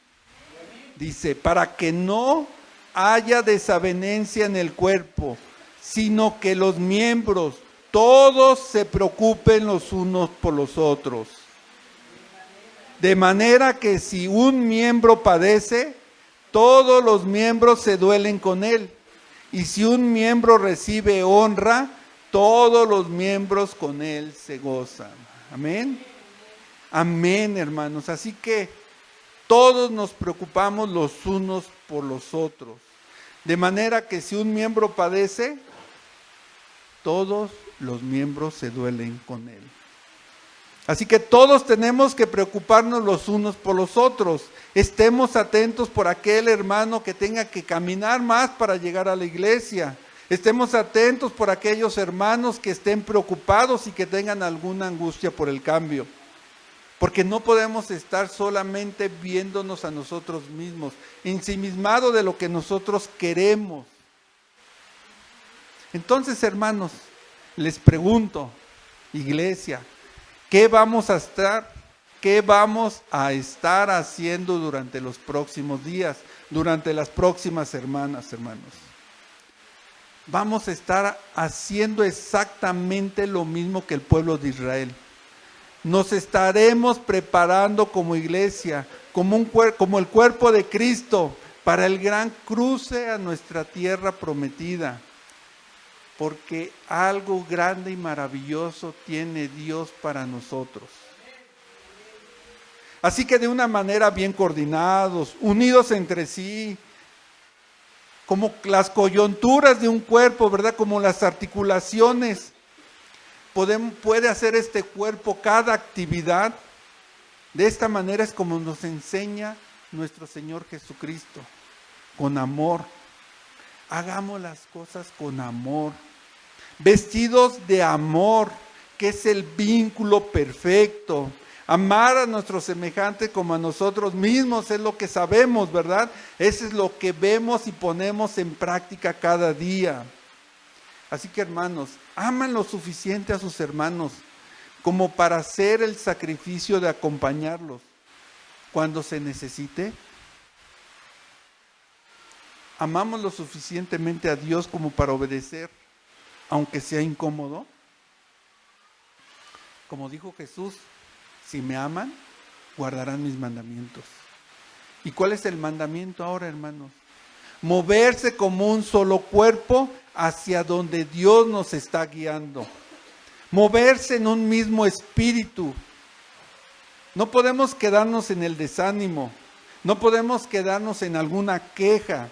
Dice, para que no haya desavenencia en el cuerpo, sino que los miembros todos se preocupen los unos por los otros. De manera que si un miembro padece, todos los miembros se duelen con él. Y si un miembro recibe honra, todos los miembros con él se gozan. Amén. Amén, hermanos. Así que todos nos preocupamos los unos por los otros. De manera que si un miembro padece, todos los miembros se duelen con él. Así que todos tenemos que preocuparnos los unos por los otros. Estemos atentos por aquel hermano que tenga que caminar más para llegar a la iglesia. Estemos atentos por aquellos hermanos que estén preocupados y que tengan alguna angustia por el cambio. Porque no podemos estar solamente viéndonos a nosotros mismos, ensimismados de lo que nosotros queremos. Entonces, hermanos, les pregunto, iglesia, ¿qué vamos a estar haciendo durante los próximos días, durante las próximas semanas, hermanos? Vamos a estar haciendo exactamente lo mismo que el pueblo de Israel. Nos estaremos preparando como iglesia, como el cuerpo de Cristo, para el gran cruce a nuestra tierra prometida. Porque algo grande y maravilloso tiene Dios para nosotros. Así que de una manera bien coordinados, unidos entre sí, como las coyunturas de un cuerpo, ¿verdad? Como las articulaciones, puede hacer este cuerpo cada actividad. De esta manera es como nos enseña nuestro Señor Jesucristo, con amor. Hagamos las cosas con amor, vestidos de amor, que es el vínculo perfecto. Amar a nuestros semejantes como a nosotros mismos es lo que sabemos, ¿verdad? Eso es lo que vemos y ponemos en práctica cada día. Así que, hermanos, aman lo suficiente a sus hermanos como para hacer el sacrificio de acompañarlos cuando se necesite. ¿Amamos lo suficientemente a Dios como para obedecer, aunque sea incómodo? Como dijo Jesús, si me aman, guardarán mis mandamientos. ¿Y cuál es el mandamiento ahora, hermanos? Moverse como un solo cuerpo hacia donde Dios nos está guiando. Moverse en un mismo espíritu. No podemos quedarnos en el desánimo. No podemos quedarnos en alguna queja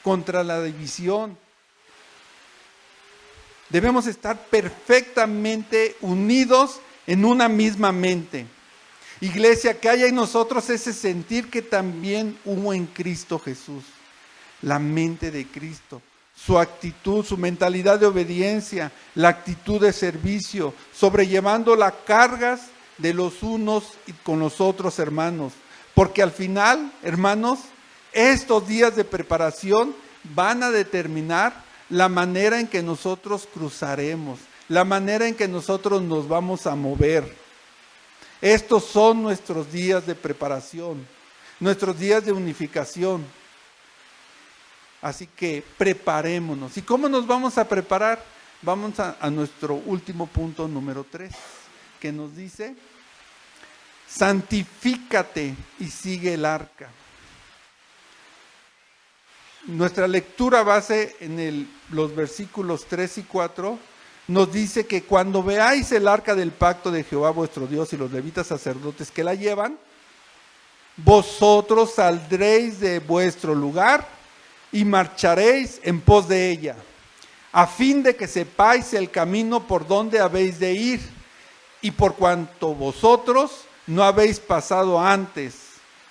contra la división. Debemos estar perfectamente unidos en una misma mente. Iglesia, que haya en nosotros ese sentir que también hubo en Cristo Jesús. La mente de Cristo, su actitud, su mentalidad de obediencia, la actitud de servicio, sobrellevando las cargas de los unos y con los otros hermanos. Porque al final, hermanos, Estos días de preparación van a determinar la manera en que nosotros cruzaremos, la manera en que nosotros nos vamos a mover. Estos son nuestros días de preparación, nuestros días de unificación. Así que preparémonos. ¿Y cómo nos vamos a preparar? Vamos a nuestro último punto, número 3, que nos dice: santifícate y sigue el arca. Nuestra lectura base en los versículos 3 y 4 nos dice que cuando veáis el arca del pacto de Jehová vuestro Dios y los levitas sacerdotes que la llevan, vosotros saldréis de vuestro lugar y marcharéis en pos de ella, a fin de que sepáis el camino por donde habéis de ir, y por cuanto vosotros no habéis pasado antes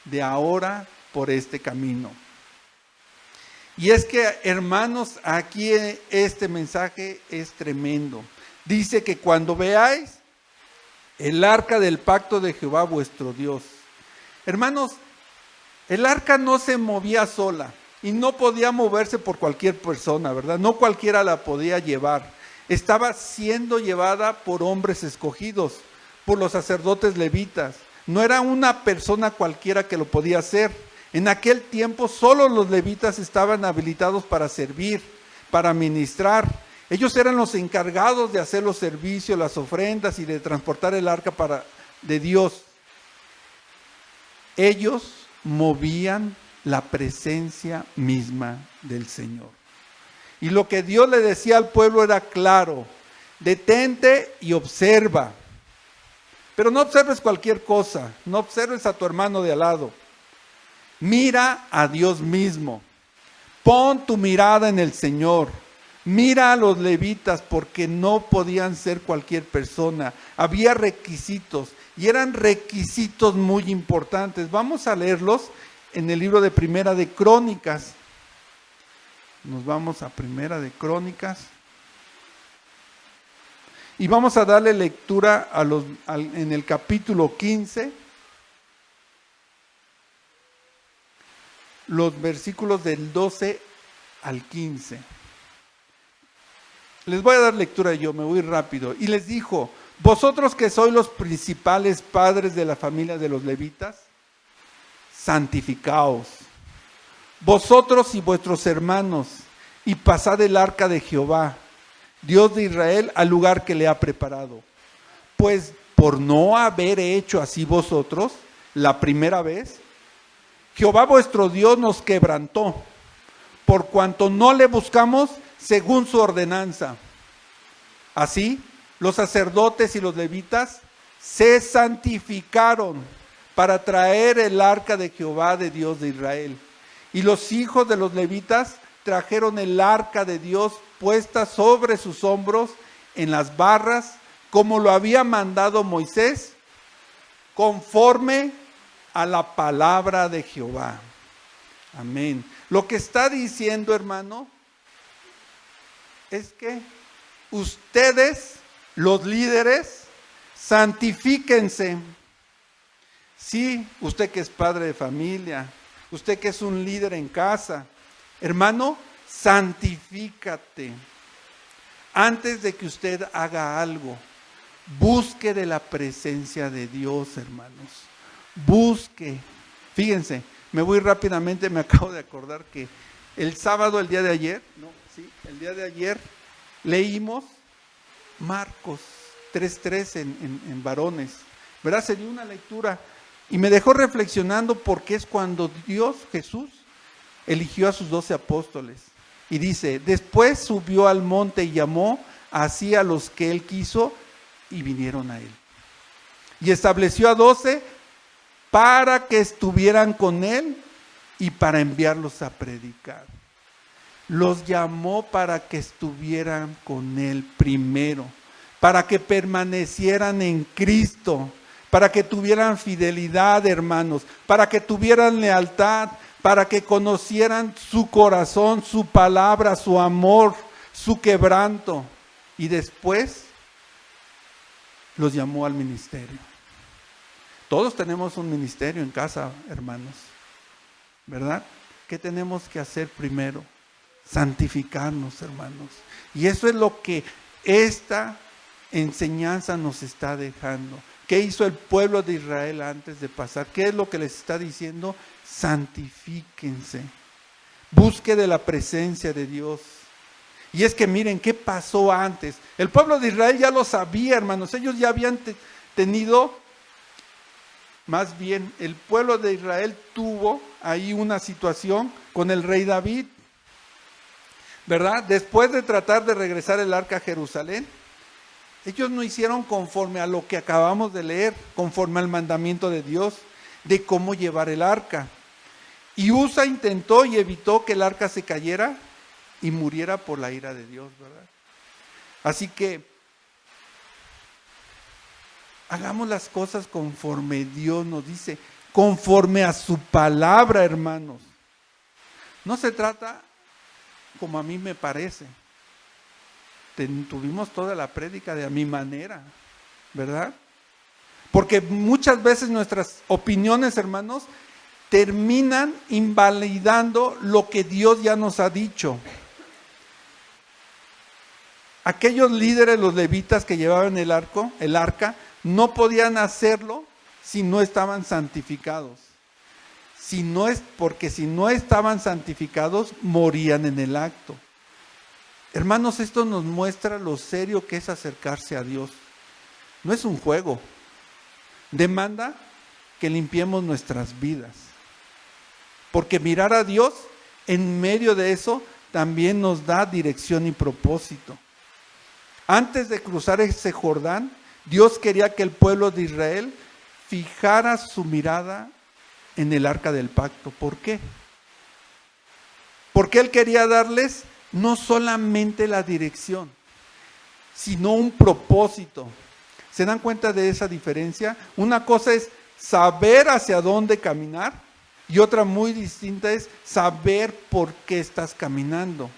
de ahora por este camino. Y es que, hermanos, aquí este mensaje es tremendo. Dice que cuando veáis el arca del pacto de Jehová vuestro Dios. Hermanos, el arca no se movía sola y no podía moverse por cualquier persona, ¿verdad? No cualquiera la podía llevar. Estaba siendo llevada por hombres escogidos, por los sacerdotes levitas. No era una persona cualquiera que lo podía hacer. En aquel tiempo solo los levitas estaban habilitados para servir, para ministrar. Ellos eran los encargados de hacer los servicios, las ofrendas y de transportar el arca de Dios. Ellos movían la presencia misma del Señor. Y lo que Dios le decía al pueblo era claro: detente y observa. Pero no observes cualquier cosa, no observes a tu hermano de al lado. Mira a Dios mismo, pon tu mirada en el Señor, mira a los levitas, porque no podían ser cualquier persona, había requisitos y eran requisitos muy importantes. Vamos a leerlos en el libro de Primera de Crónicas. Nos vamos a Primera de Crónicas y vamos a darle lectura en el capítulo 15. Los versículos del 12 al 15. Les voy a dar lectura yo, me voy rápido. Y les dijo: vosotros que sois los principales padres de la familia de los levitas, santificaos, vosotros y vuestros hermanos, y pasad el arca de Jehová, Dios de Israel, al lugar que le ha preparado. Pues por no haber hecho así vosotros la primera vez, Jehová vuestro Dios nos quebrantó, por cuanto no le buscamos según su ordenanza. Así, los sacerdotes y los levitas se santificaron para traer el arca de Jehová, de Dios de Israel. Y los hijos de los levitas trajeron el arca de Dios puesta sobre sus hombros en las barras, como lo había mandado Moisés, conforme a la palabra de Jehová. Amén. Lo que está diciendo, hermano, es que ustedes, los líderes, santifíquense. Sí, usted que es padre de familia, usted que es un líder en casa, hermano, santifícate. Antes de que usted haga algo, busque de la presencia de Dios, hermanos. Busque. Fíjense, me voy rápidamente, me acabo de acordar que el sábado, el día de ayer, leímos Marcos 3:3 en varones, ¿verdad? Se dio una lectura y me dejó reflexionando, porque es cuando Dios, Jesús, eligió a sus 12 apóstoles. Y dice: después subió al monte y llamó así a los que él quiso y vinieron a él. Y estableció a 12 para que estuvieran con él y para enviarlos a predicar. Los llamó para que estuvieran con él primero, para que permanecieran en Cristo, para que tuvieran fidelidad, hermanos, para que tuvieran lealtad, para que conocieran su corazón, su palabra, su amor, su quebranto. Y después los llamó al ministerio. Todos tenemos un ministerio en casa, hermanos, ¿verdad? ¿qué tenemos que hacer primero? Santificarnos, hermanos. Y eso es lo que esta enseñanza nos está dejando. ¿Qué hizo el pueblo de Israel antes de pasar? ¿Qué es lo que les está diciendo? Santifíquense. Busque de la presencia de Dios. Y es que miren, ¿qué pasó antes? El pueblo de Israel ya lo sabía, hermanos. Ellos ya habían tenido, más bien, el pueblo de Israel tuvo ahí una situación con el rey David, ¿verdad? Después de tratar de regresar el arca a Jerusalén, ellos no hicieron conforme a lo que acabamos de leer, conforme al mandamiento de Dios, de cómo llevar el arca. Y Usa intentó y evitó que el arca se cayera y muriera por la ira de Dios, ¿verdad? Así que hagamos las cosas conforme Dios nos dice, conforme a su palabra, hermanos. No se trata como a mí me parece. Tuvimos toda la prédica de a mi manera, ¿verdad? Porque muchas veces nuestras opiniones, hermanos, terminan invalidando lo que Dios ya nos ha dicho. Aquellos líderes, los levitas que llevaban el arca, no podían hacerlo si no estaban santificados. Porque si no estaban santificados, morían en el acto. Hermanos, esto nos muestra lo serio que es acercarse a Dios. No es un juego. Demanda que limpiemos nuestras vidas. Porque mirar a Dios en medio de eso también nos da dirección y propósito. Antes de cruzar ese Jordán, Dios quería que el pueblo de Israel fijara su mirada en el arca del pacto. ¿Por qué? Porque Él quería darles no solamente la dirección, sino un propósito. ¿Se dan cuenta de esa diferencia? Una cosa es saber hacia dónde caminar y otra muy distinta es saber por qué estás caminando.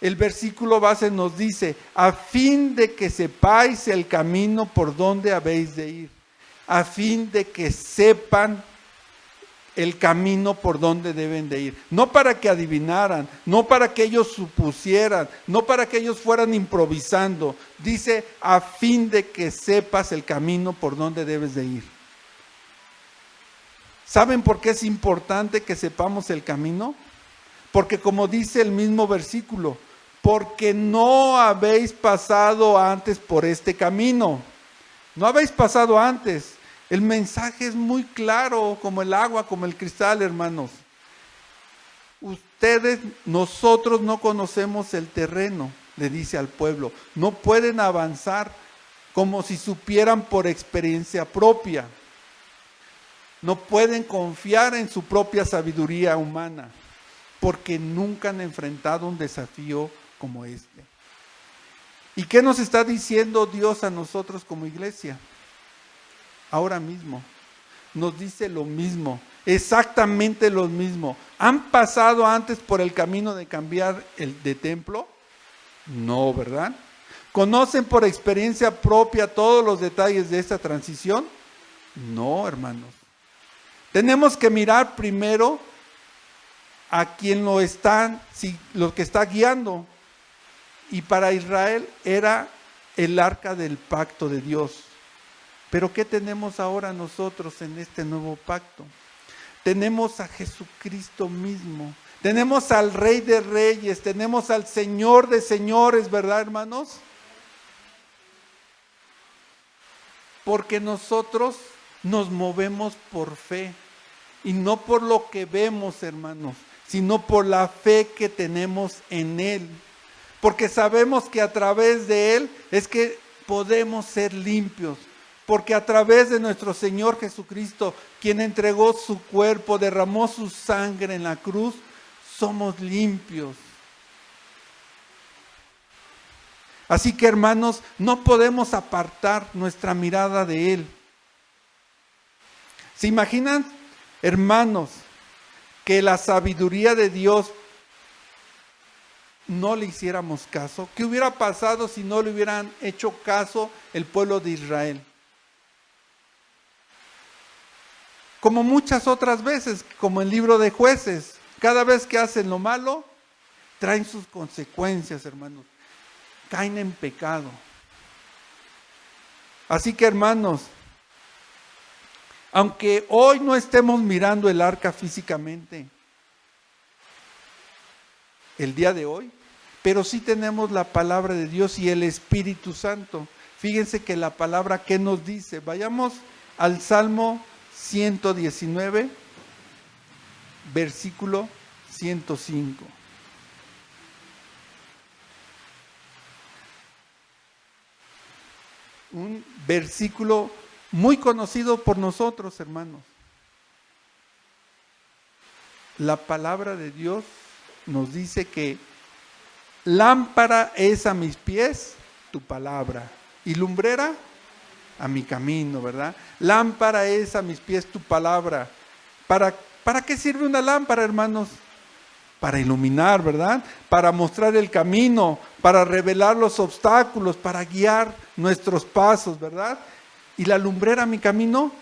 El versículo base nos dice, a fin de que sepáis el camino por donde habéis de ir, a fin de que sepan el camino por donde deben de ir. No para que adivinaran, no para que ellos supusieran, no para que ellos fueran improvisando. Dice, a fin de que sepas el camino por donde debes de ir. ¿Saben por qué es importante que sepamos el camino? Porque como dice el mismo versículo, porque no habéis pasado antes por este camino. No habéis pasado antes. El mensaje es muy claro, como el agua, como el cristal, hermanos. Nosotros no conocemos el terreno, le dice al pueblo. No pueden avanzar como si supieran por experiencia propia. No pueden confiar en su propia sabiduría humana, porque nunca han enfrentado un desafío como este. ¿Y qué nos está diciendo Dios a nosotros como iglesia? Ahora mismo nos dice lo mismo, exactamente lo mismo. ¿Han pasado antes por el camino de cambiar de templo? No, ¿verdad? ¿Conocen por experiencia propia todos los detalles de esta transición? No, hermanos. Tenemos que mirar primero a quien lo que está guiando. Y para Israel era el arca del pacto de Dios. Pero ¿qué tenemos ahora nosotros en este nuevo pacto? Tenemos a Jesucristo mismo. Tenemos al Rey de Reyes. Tenemos al Señor de Señores, ¿verdad, hermanos? Porque nosotros nos movemos por fe. Y no por lo que vemos, hermanos, sino por la fe que tenemos en Él. Porque sabemos que a través de Él es que podemos ser limpios. Porque a través de nuestro Señor Jesucristo, quien entregó su cuerpo, derramó su sangre en la cruz, somos limpios. Así que, hermanos, no podemos apartar nuestra mirada de Él. ¿Se imaginan, hermanos, que la sabiduría de Dios no le hiciéramos caso? ¿Qué hubiera pasado si no le hubieran hecho caso el pueblo de Israel? como muchas otras veces, como el libro de Jueces. Cada vez que hacen lo malo, traen sus consecuencias, hermanos. Caen en pecado. Así que, hermanos, aunque hoy no estemos mirando el arca físicamente, el día de hoy, pero sí tenemos la palabra de Dios y el Espíritu Santo. Fíjense que la palabra, ¿qué nos dice? Vayamos al Salmo 119, versículo 105. Un versículo muy conocido por nosotros, hermanos. La palabra de Dios nos dice que lámpara es a mis pies tu palabra y lumbrera a mi camino, ¿verdad? Lámpara es a mis pies tu palabra. ¿Para qué sirve una lámpara, hermanos? Para iluminar, ¿verdad? Para mostrar el camino, para revelar los obstáculos, para guiar nuestros pasos, ¿verdad? ¿Y la lumbrera a mi camino?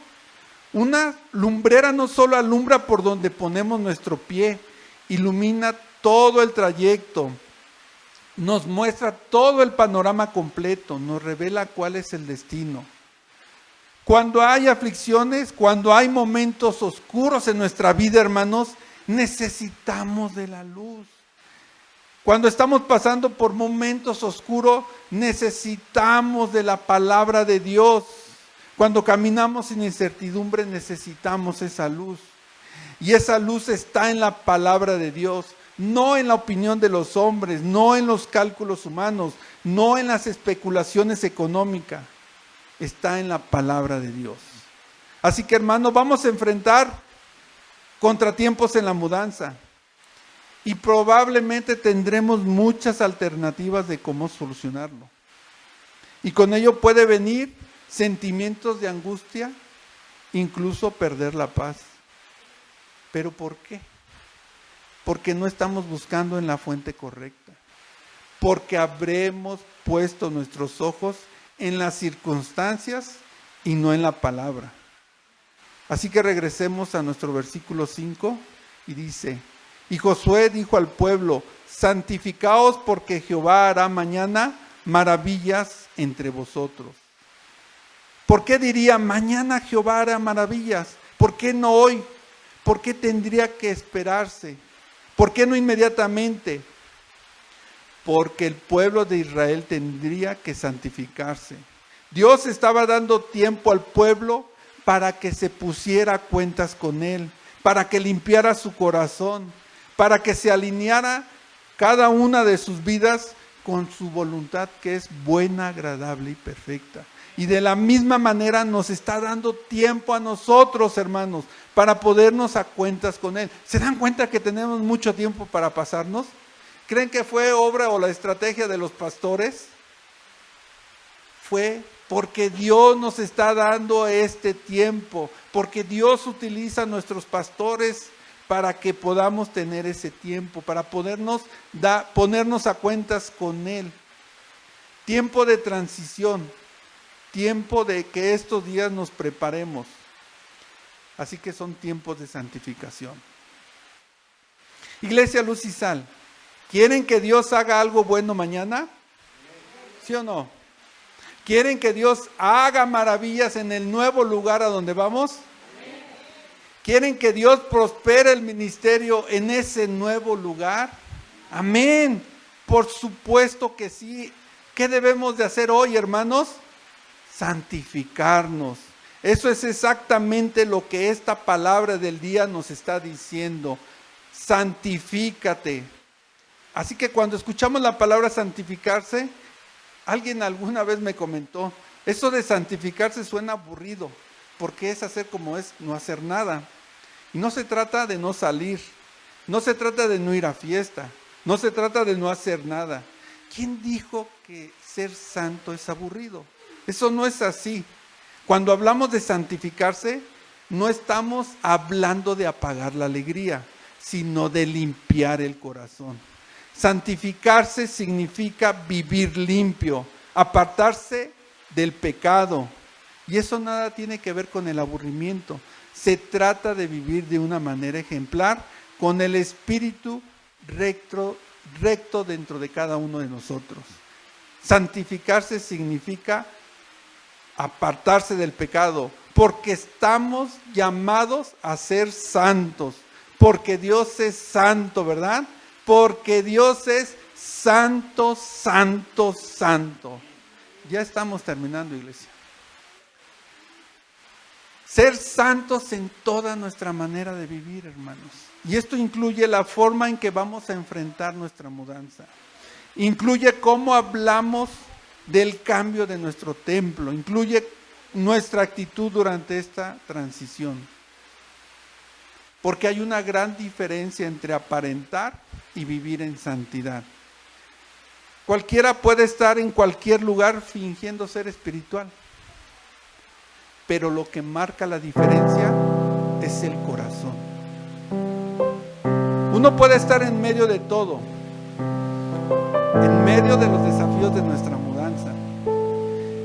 Una lumbrera no solo alumbra por donde ponemos nuestro pie, ilumina todo el trayecto, nos muestra todo el panorama completo, nos revela cuál es el destino. Cuando hay aflicciones, cuando hay momentos oscuros en nuestra vida, hermanos, necesitamos de la luz. Cuando estamos pasando por momentos oscuros, necesitamos de la palabra de Dios. Cuando caminamos sin incertidumbre, necesitamos esa luz. Y esa luz está en la palabra de Dios, no en la opinión de los hombres, no en los cálculos humanos, no en las especulaciones económicas. Está en la palabra de Dios. Así que, hermanos, vamos a enfrentar contratiempos en la mudanza. Y probablemente tendremos muchas alternativas de cómo solucionarlo. Y con ello puede venir sentimientos de angustia, incluso perder la paz. ¿Pero por qué? Porque no estamos buscando en la fuente correcta. Porque habremos puesto nuestros ojos en las circunstancias y no en la palabra. Así que regresemos a nuestro versículo 5 y dice: y Josué dijo al pueblo: santificaos, porque Jehová hará mañana maravillas entre vosotros. ¿Por qué diría mañana Jehová hará maravillas? ¿Por qué no hoy? ¿Por qué tendría que esperarse? ¿Por qué no inmediatamente? Porque el pueblo de Israel tendría que santificarse. Dios estaba dando tiempo al pueblo para que se pusiera a cuentas con Él, para que limpiara su corazón, para que se alineara cada una de sus vidas con su voluntad, que es buena, agradable y perfecta. Y de la misma manera nos está dando tiempo a nosotros, hermanos, para podernos a cuentas con Él. ¿Se dan cuenta que tenemos mucho tiempo para pasarnos? ¿Creen que fue obra o la estrategia de los pastores? Fue porque Dios nos está dando este tiempo, porque Dios utiliza a nuestros pastores para que podamos tener ese tiempo, para ponernos a cuentas con Él. Tiempo de transición, tiempo de que estos días nos preparemos. Así que son tiempos de santificación. Iglesia Luz y Sal, ¿quieren que Dios haga algo bueno mañana? ¿Sí o no? ¿Quieren que Dios haga maravillas en el nuevo lugar a donde vamos? ¿Quieren que Dios prospere el ministerio en ese nuevo lugar? Amén. Por supuesto que sí. ¿Qué debemos de hacer hoy, hermanos? Santificarnos. Eso es exactamente lo que esta palabra del día nos está diciendo. Santifícate. Así que cuando escuchamos la palabra santificarse, alguien alguna vez me comentó, eso de santificarse suena aburrido, porque es hacer como es no hacer nada. Y no se trata de no salir, no se trata de no ir a fiesta, no se trata de no hacer nada. ¿Quién dijo que ser santo es aburrido? Eso no es así. Cuando hablamos de santificarse, no estamos hablando de apagar la alegría, sino de limpiar el corazón. Santificarse significa vivir limpio, apartarse del pecado. Y eso nada tiene que ver con el aburrimiento. Se trata de vivir de una manera ejemplar, con el espíritu recto dentro de cada uno de nosotros. Santificarse significa apartarse del pecado, porque estamos llamados a ser santos, porque Dios es santo, ¿verdad? Porque Dios es santo, santo, santo. Ya estamos terminando, iglesia. Ser santos en toda nuestra manera de vivir, hermanos. Y esto incluye la forma en que vamos a enfrentar nuestra mudanza. Incluye cómo hablamos del cambio de nuestro templo. Incluye nuestra actitud durante esta transición. Porque hay una gran diferencia entre aparentar y vivir en santidad. Cualquiera puede estar en cualquier lugar fingiendo ser espiritual. Pero lo que marca la diferencia es el corazón. Uno puede estar en medio de todo, en medio de los desafíos de nuestra mudanza,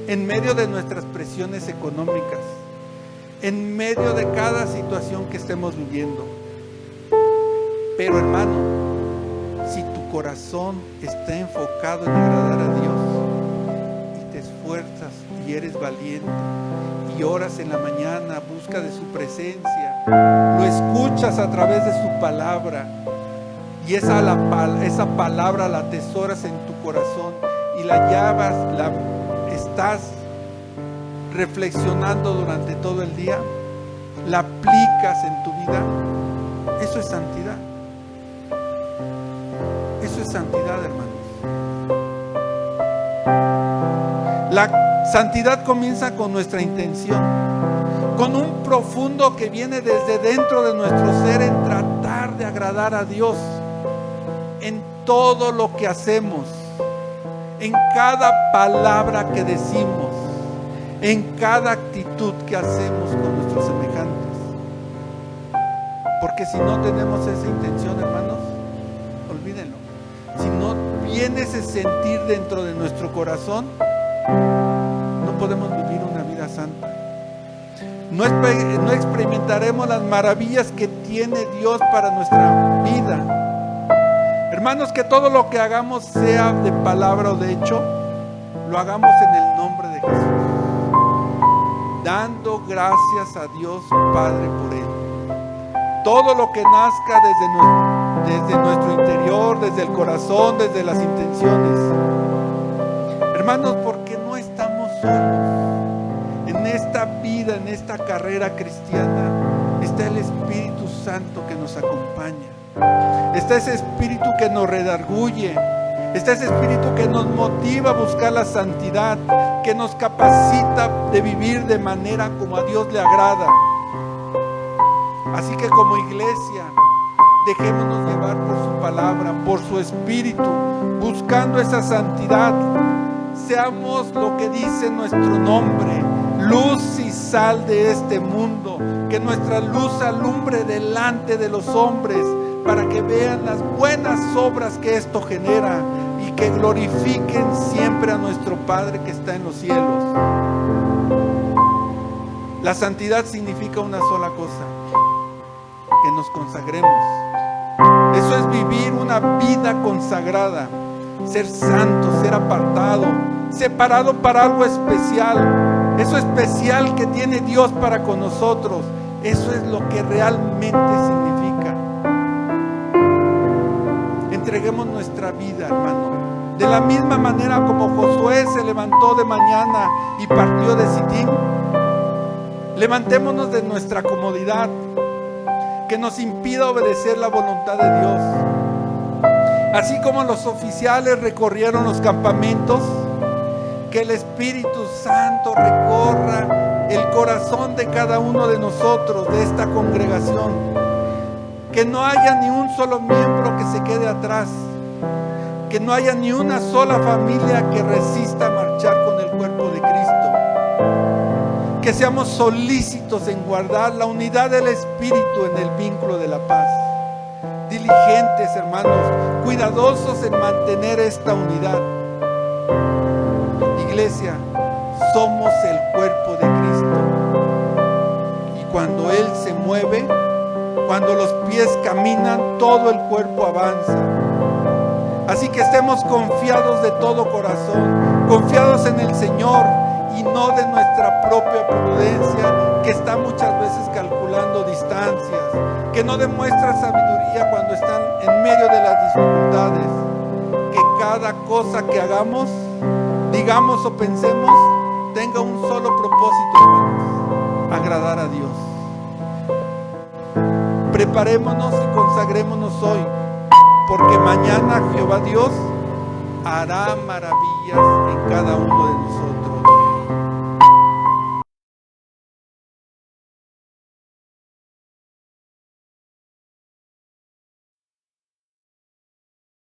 en medio de nuestras presiones económicas, en medio de cada situación que estemos viviendo. Pero hermano, si tu corazón está enfocado en agradar a Dios y te esfuerzas y eres valiente y oras en la mañana, busca de su presencia, lo escuchas a través de su palabra y esa palabra la atesoras en tu corazón y la llevas, estás reflexionando durante todo el día, la aplicas en tu vida, eso es santidad. Eso es santidad, hermanos. La santidad comienza con nuestra intención, con un profundo que viene desde dentro de nuestro ser en tratar de agradar a Dios en todo lo que hacemos, en cada palabra que decimos, en cada actitud que hacemos con nuestros semejantes. Porque si no tenemos esa intención, hermanos, olvídenlo. Si no viene ese sentir dentro de nuestro corazón, no podemos vivir una vida santa. No experimentaremos las maravillas que tiene Dios para nuestra vida. Hermanos, que todo lo que hagamos, sea de palabra o de hecho, lo hagamos en el nombre de Jesús, dando gracias a Dios Padre por Él. Todo lo que nazca desde nuestro interior, desde el corazón, desde las intenciones. Hermanos, porque no estamos solos. En esta vida, en esta carrera cristiana, está el Espíritu Santo que nos acompaña. Está ese Espíritu que nos redarguye. Está ese Espíritu que nos motiva a buscar la santidad, que nos capacita de vivir de manera como a Dios le agrada. Así que como iglesia, dejémonos llevar por su palabra, por su Espíritu, buscando esa santidad. Seamos lo que dice nuestro nombre, luz y sal de este mundo. Que nuestra luz alumbre delante de los hombres, para que vean las buenas obras que esto genera y que glorifiquen siempre a nuestro Padre que está en los cielos. La santidad significa una sola cosa: que nos consagremos. Eso es vivir una vida consagrada, ser santo, ser apartado, separado para algo especial. Eso especial que tiene Dios para con nosotros, eso es lo que realmente significa. Entreguemos nuestra vida, hermano, de la misma manera como Josué se levantó de mañana y partió de Sitín. Levantémonos de nuestra comodidad que nos impida obedecer la voluntad de Dios. Así como los oficiales recorrieron los campamentos, que el Espíritu Santo recorra el corazón de cada uno de nosotros, de esta congregación. Que no haya ni un solo miembro que se quede atrás. Que no haya ni una sola familia que resista marchar con el cuerpo de Cristo. Que seamos solícitos en guardar la unidad del Espíritu en el vínculo de la paz. Diligentes, hermanos, cuidadosos en mantener esta unidad. Iglesia, somos el cuerpo de Cristo. Y cuando Él se mueve, cuando los pies caminan, todo el cuerpo avanza. Así que estemos confiados de todo corazón, confiados en el Señor y no de nuestra propia prudencia, que está muchas veces calculando distancias, que no demuestra sabiduría cuando están en medio de las dificultades. Que cada cosa que hagamos, digamos o pensemos, tenga un solo propósito, hermanos: agradar a Dios. Preparémonos y consagrémonos hoy, porque mañana Jehová Dios hará maravillas en cada uno de nosotros.